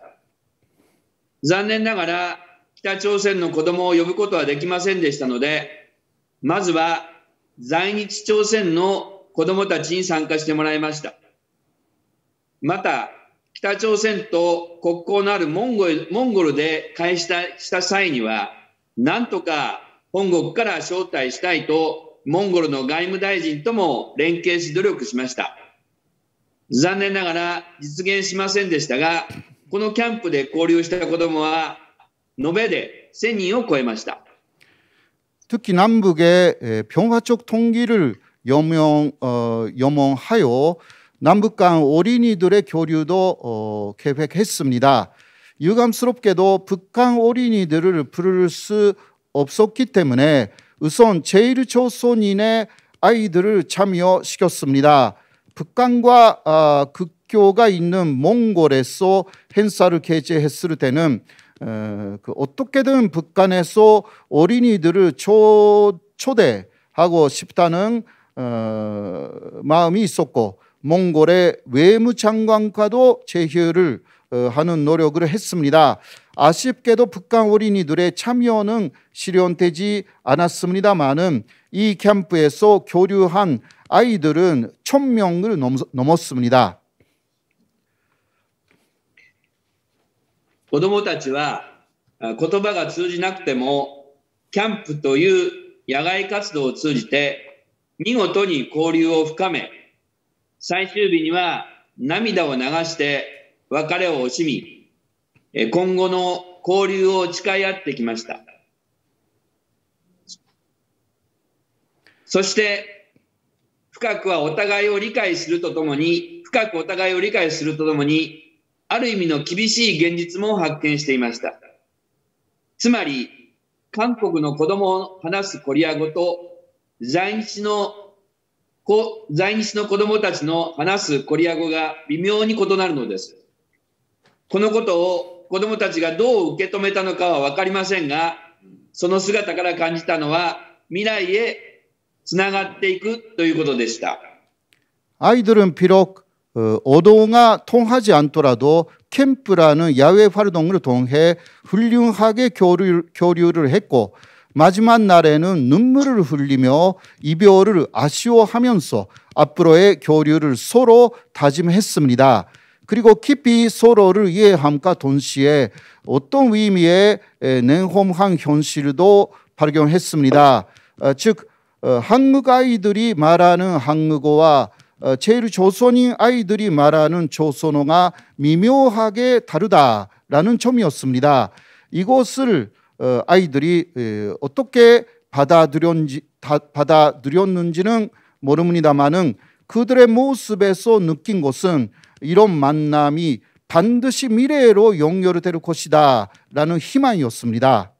F: 残念ながら北朝鮮の子どもを呼ぶことはできませんでしたので、まずは在日朝鮮の子どもたちに参加してもらいました。また北朝鮮と国交のあるモンゴルで会した際には、なんとか本国から招待したいと、モンゴルの外務大臣とも連携し努力しました。残念ながら実現しませんでしたが、このキャンプで交流した子どもは、延べで1000人を超えました。
D: 특히 남북의 평화적 통기를 염원하여 남북 간 어린이들의 교류도 계획했습니다. 유감스럽게도 북한 어린이들을 부를 수 없었기 때문에 우선 제1조선인의 아이들을 참여시켰습니다. 북한과 국교가 있는 몽골에서 행사를 개최했을 때는 어떻게든 북한에서 어린이들을 초대하고 싶다는 마음이 있었고, 몽골의 외무장관과도 제휴를 하는 노력을 했습니다. 아쉽게도 북한 어린이들의 참여는 실현되지 않았습니다만은 이 캠프에서 교류한 아이들은 1000명을 넘었습니다.
F: 子どもたちは言葉が通じなくても、キャンプという野外活動を通じて見事に交流を深め、最終日には涙を流して別れを惜しみ、今後の交流を誓い合ってきました。そして、深くお互いを理解するとともに、ある意味の厳しい現実も発見していました。つまり、韓国の子供を話すコリア語と在日の子供たちの話すコリア語が微妙に異なるのです。このことを子供たちがどう受け止めたのかは分かりませんが、その姿から感じたのは未来へつながっていくということでした。
D: 아이들은 비록 언어가 통하지 않더라도 캠프라는 야외 활동을 통해 훌륭하게 교류를 했고 마지막 날에는 눈물을 흘리며 이별을 아쉬워하면서 앞으로의 교류를 서로 다짐했습니다. 그리고 깊이 서로를 이해함과 동시에 어떤 의미의 냉혹한 현실도 발견했습니다. 즉 한국 아이들이 말하는 한국어와 제일 조선인 아이들이 말하는 조선어가 미묘하게 다르다라는 점이었습니다. 이것을 아이들이 어떻게 받아들였는지는 모릅니다만은 그들의 모습에서 느낀 것은 이런 만남이 반드시 미래로 연결될 것이다 라는 희망이었습니다.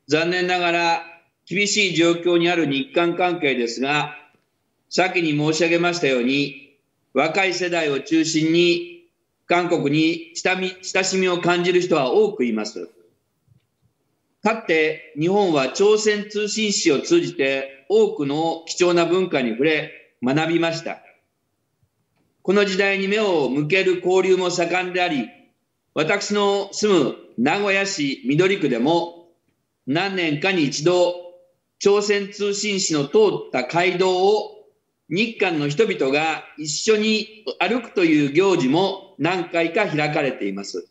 F: 残念ながら厳しい状況にある日韓関係ですが、先に申し上げましたように、若い世代を中心に韓国に親しみを感じる人は多くいます。かつて日本は朝鮮通信使を通じて多くの貴重な文化に触れ学びました。この時代に目を向ける交流も盛んであり、私の住む名古屋市緑区でも何年かに一度朝鮮通信使の通った街道を日韓の人々が一緒に歩くという行事も何回か開かれています。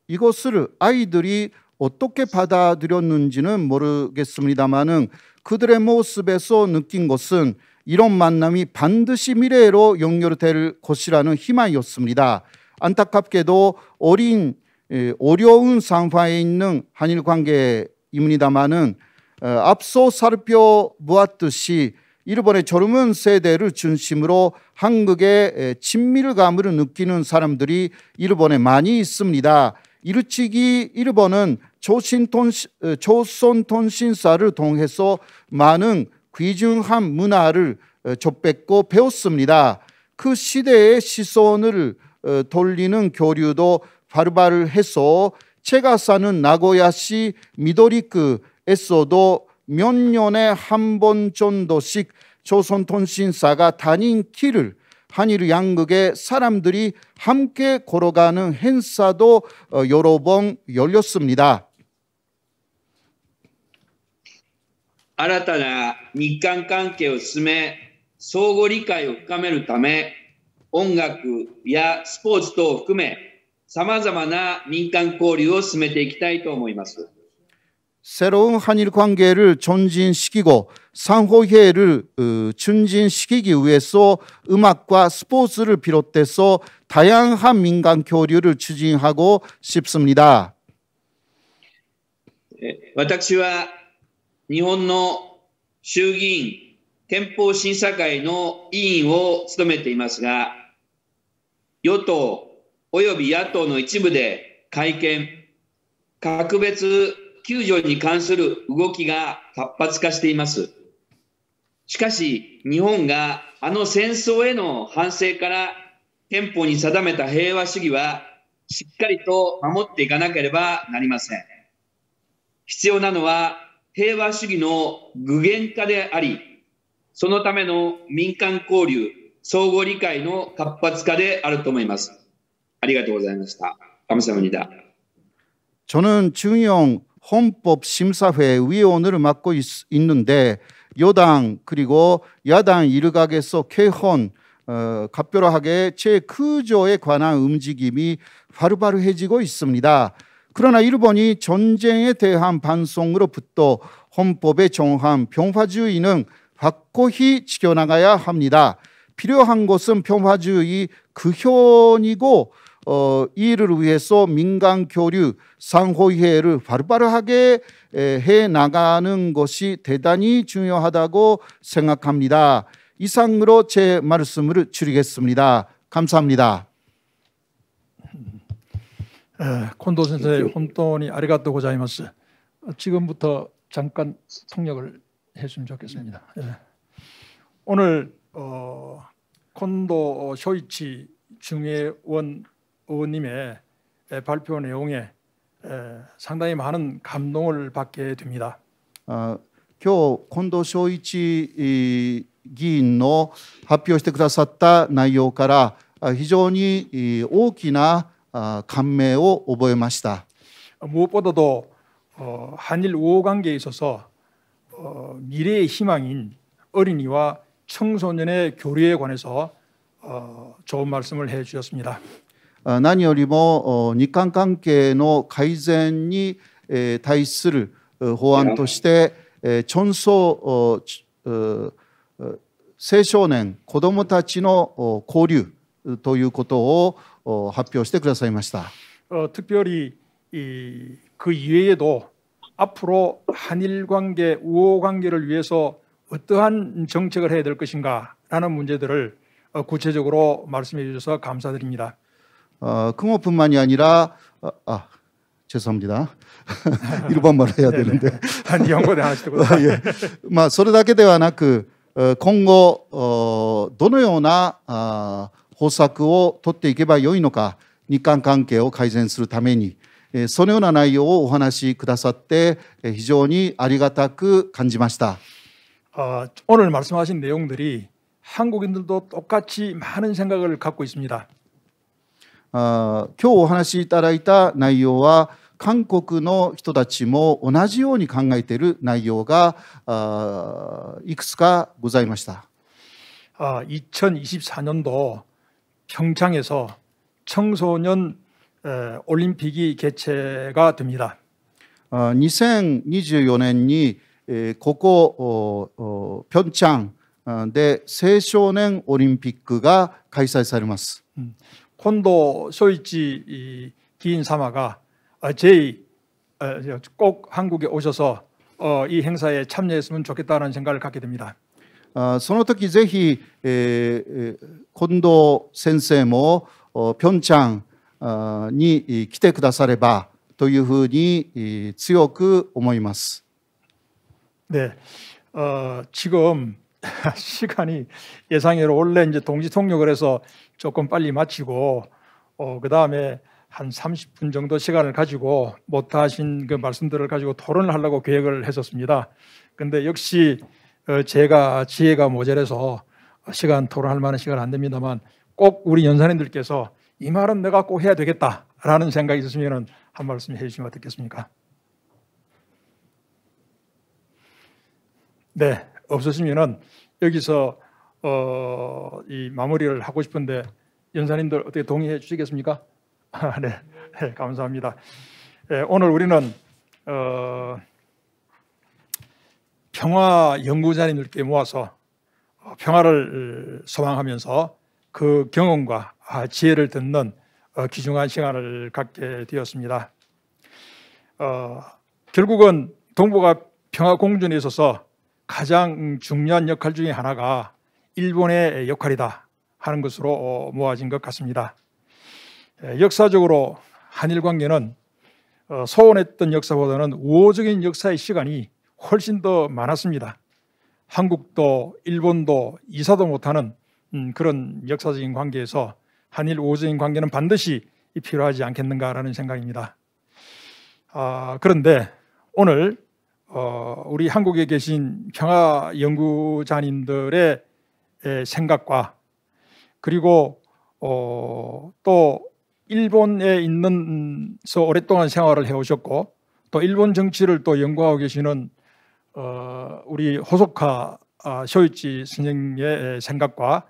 D: 이것을 아이들이 어떻게 받아들였는지는 모르겠습니다만은 그들의 모습에서 느낀 것은 이런 만남이 반드시 미래로 연결될 것이라는 희망이었습니다. 안타깝게도 어려운 상황에 있는 한일 관계입니다만은 앞서 살펴보았듯이 일본의 젊은 세대를 중심으로 한국의 친밀감을 느끼는 사람들이 일본에 많이 있습니다. 이르치기 일본은 조선통신사를 통해서 많은 귀중한 문화를 접했고 배웠습니다. 그 시대의 시선을 돌리는 교류도 발발해서 제가 사는 나고야시 미도리区에서도 몇 년에 한 번 정도씩 조선통신사가 다닌 길을 한일 양국의 사람들이 함께 걸어가는 행사도 여러 번 열렸습니다.
F: 新たな日韓関係を進め、相互理解を深めるため、音楽やスポーツ等を含め、さまざまな民間交流を進めていきたいと思います。
D: 새로운 한일 관계를 전진시키고 상호회를 증진시키기 위해서 음악과 스포츠를 비롯해서 다양한 민간 교류를 추진하고 싶습니다.
F: 私は日本の衆議院憲法審査会の委員を務めていますが、与党および野党の一部で改憲、格別9条に関する動きが活発化しています。しかし、日本があの戦争への反省から憲法に定めた平和主義はしっかりと守っていかなければなりません。必要なのは平和主義の具現化であり、そのための民間交流、相互理解の活発化であると思います。ありがとうございました。감사합니다.
D: 저는 중용 헌법심사회 위원을 맡고 있는데 여당 그리고 야당 일각에서 개헌 각별하게 제9조에 관한 움직임이 바로바로해지고 있습니다. 그러나 일본이 전쟁에 대한 반성으로부터 헌법에 정한 평화주의는 확고히 지켜나가야 합니다. 필요한 것은 평화주의 근현이고 이를 위해서 민간 교류, 상호이해를 바로바로하게 해 나가는 것이 대단히 중요하다고 생각합니다. 이상으로 제 말씀을 줄이겠습니다. 감사합니다.
A: 콘도 선생님, 혼돈이 아리가또 고자이마스. 지금부터 잠깐 통역을 해주면 좋겠습니다. 오늘 콘도 쇼이치 중회원 의원님의 발표 내용에 상당히 많은 감동을 받게 됩니다.
D: 今日近藤昭一議員の発表してくださった内容から非常に大きな感銘を覚えました。
A: 무엇보다도 한일 우호 관계에 있어서 미래의 희망인 어린이와 청소년의 교류에 관해서 좋은 말씀을 해주셨습니다.
D: 何よりも日韓関係の改善に対する法案として青少年子どもたちの交流ということを発表してくださいました。
A: 특별히 그 이외에도 앞으로 한일 관계, 우호 관계를 위해서 어떠한 정책을 해야 될 것인가라는 문제들을 구체적으로 말씀해 주셔서 감사드립니다.
D: 그것뿐만이 아니라 죄송합니다. 일본말로 해야 되는데.
A: 일본어で話してください。
D: 예. それだけではなく今後どのような方策を取っていけばよいのか、日韓関係を改善するためにそのような内容をお話しくださって非常にありがたく感じました。
A: 오늘 말씀하신 내용들이 한국인들도 똑같이 많은 생각을 갖고 있습니다.
D: 今日お話しいただいた内容は韓国の人たちも同じように考えている内容がいくつかございました。
A: 2024년도 평창에서 청소년 올림픽이 개최가 됩니다.
D: 2024年にここ平昌で青少年オリンピックが開催されます。
A: 콘도 쇼이치 기인 사마가 꼭 한국에 오셔서 이 행사에 참여했으면 좋겠다는 생각을 갖게 됩니다.
D: その時ぜひ近藤先生も平昌に来てくださればというふうに強く思います。
A: 네, 지금 시간이 예상외로 원래 이제 동시 통역을 해서 조금 빨리 마치고 그 다음에 한 30분 정도 시간을 가지고 못하신 그 말씀들을 가지고 토론을 하려고 계획을 했었습니다. 근데 역시 제가 지혜가 모자라서 시간 토론할 만한 시간 안 됩니다만 꼭 우리 연사님들께서 이 말은 내가 꼭 해야 되겠다라는 생각이 있으시면 한 말씀 해주시면 어떻겠습니까? 네, 없으시면은 여기서 이 마무리를 하고 싶은데 연사님들 어떻게 동의해 주시겠습니까? 네, 네, 감사합니다. 네, 오늘 우리는 평화 연구자님들께 모아서 평화를 소망하면서 그 경험과 지혜를 듣는 귀중한 시간을 갖게 되었습니다. 결국은 동북아 평화 공존에 있어서 가장 중요한 역할 중에 하나가 일본의 역할이다 하는 것으로 모아진 것 같습니다. 역사적으로 한일 관계는 소원했던 역사보다는 우호적인 역사의 시간이 훨씬 더 많았습니다. 한국도 일본도 이사도 못하는 그런 역사적인 관계에서 한일 우호적인 관계는 반드시 필요하지 않겠는가라는 생각입니다. 그런데 오늘 우리 한국에 계신 평화 연구자님들의 생각과 그리고 또 일본에 있는서 오랫동안 생활을 해오셨고 또 일본 정치를 또 연구하고 계시는 우리 호소카 쇼이치 선생님의 생각과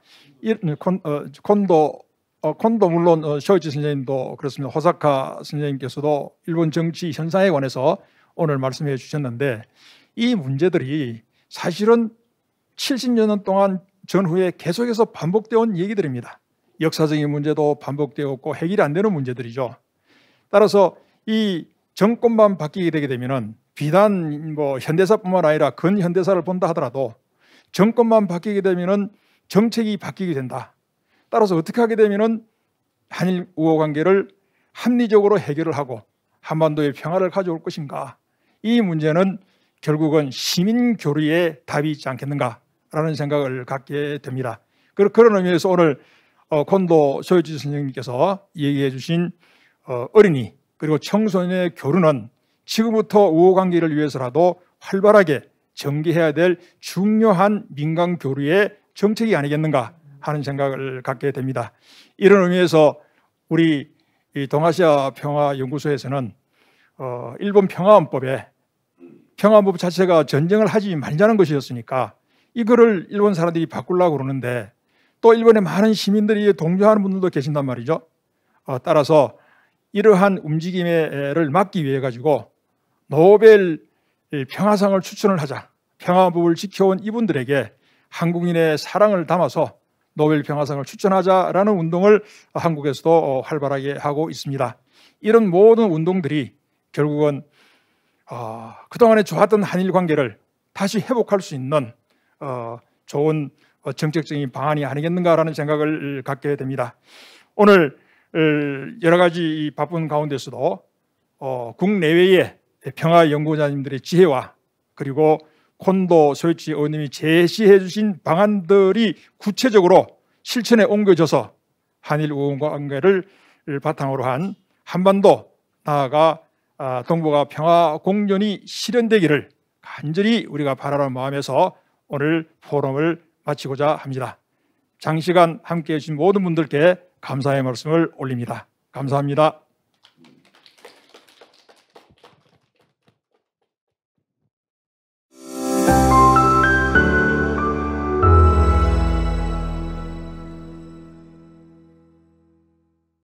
A: 콘도 물론 쇼이치 선생님도 그렇습니다. 호사카 선생님께서도 일본 정치 현상에 관해서 오늘 말씀해 주셨는데 이 문제들이 사실은 70년 동안 전후에 계속해서 반복되어 온 얘기들입니다. 역사적인 문제도 반복되었고 해결이 안 되는 문제들이죠. 따라서 이 정권만 바뀌게 되게 되면은 비단 뭐 현대사뿐만 아니라 근현대사를 본다 하더라도 정권만 바뀌게 되면은 정책이 바뀌게 된다. 따라서 어떻게 하게 되면은 한일 우호 관계를 합리적으로 해결을 하고 한반도의 평화를 가져올 것인가? 이 문제는 결국은 시민 교류의 답이 있지 않겠는가라는 생각을 갖게 됩니다. 그런 의미에서 오늘 콘도 소요지 선생님께서 얘기해 주신 어린이 그리고 청소년의 교류는 지금부터 우호 관계를 위해서라도 활발하게 전개해야 될 중요한 민간 교류의 정책이 아니겠는가 하는 생각을 갖게 됩니다. 이런 의미에서 우리 동아시아 평화연구소에서는 일본 평화헌법에 평화헌법 자체가 전쟁을 하지 말자는 것이었으니까 이거를 일본 사람들이 바꾸려고 그러는데 또 일본의 많은 시민들이 동조하는 분들도 계신단 말이죠. 따라서 이러한 움직임을 막기 위해 가지고 노벨 평화상을 추천을 하자. 평화법을 지켜온 이분들에게 한국인의 사랑을 담아서 노벨 평화상을 추천하자라는 운동을 한국에서도 활발하게 하고 있습니다. 이런 모든 운동들이 결국은 그동안에 좋았던 한일 관계를 다시 회복할 수 있는 좋은 정책적인 방안이 아니겠는가라는 생각을 갖게 됩니다. 오늘 여러 가지 바쁜 가운데서도 국내외의 평화연구자님들의 지혜와 그리고 콘도 소이치 의원님이 제시해 주신 방안들이 구체적으로 실천에 옮겨져서 한일 우호 관계를 바탕으로 한 한반도 나아가 동북아 평화 공존이 실현되기를 간절히 우리가 바라는 마음에서 오늘 포럼을 마치고자 합니다. 장시간 함께해 주신 모든 분들께 감사의 말씀을 올립니다. 감사합니다.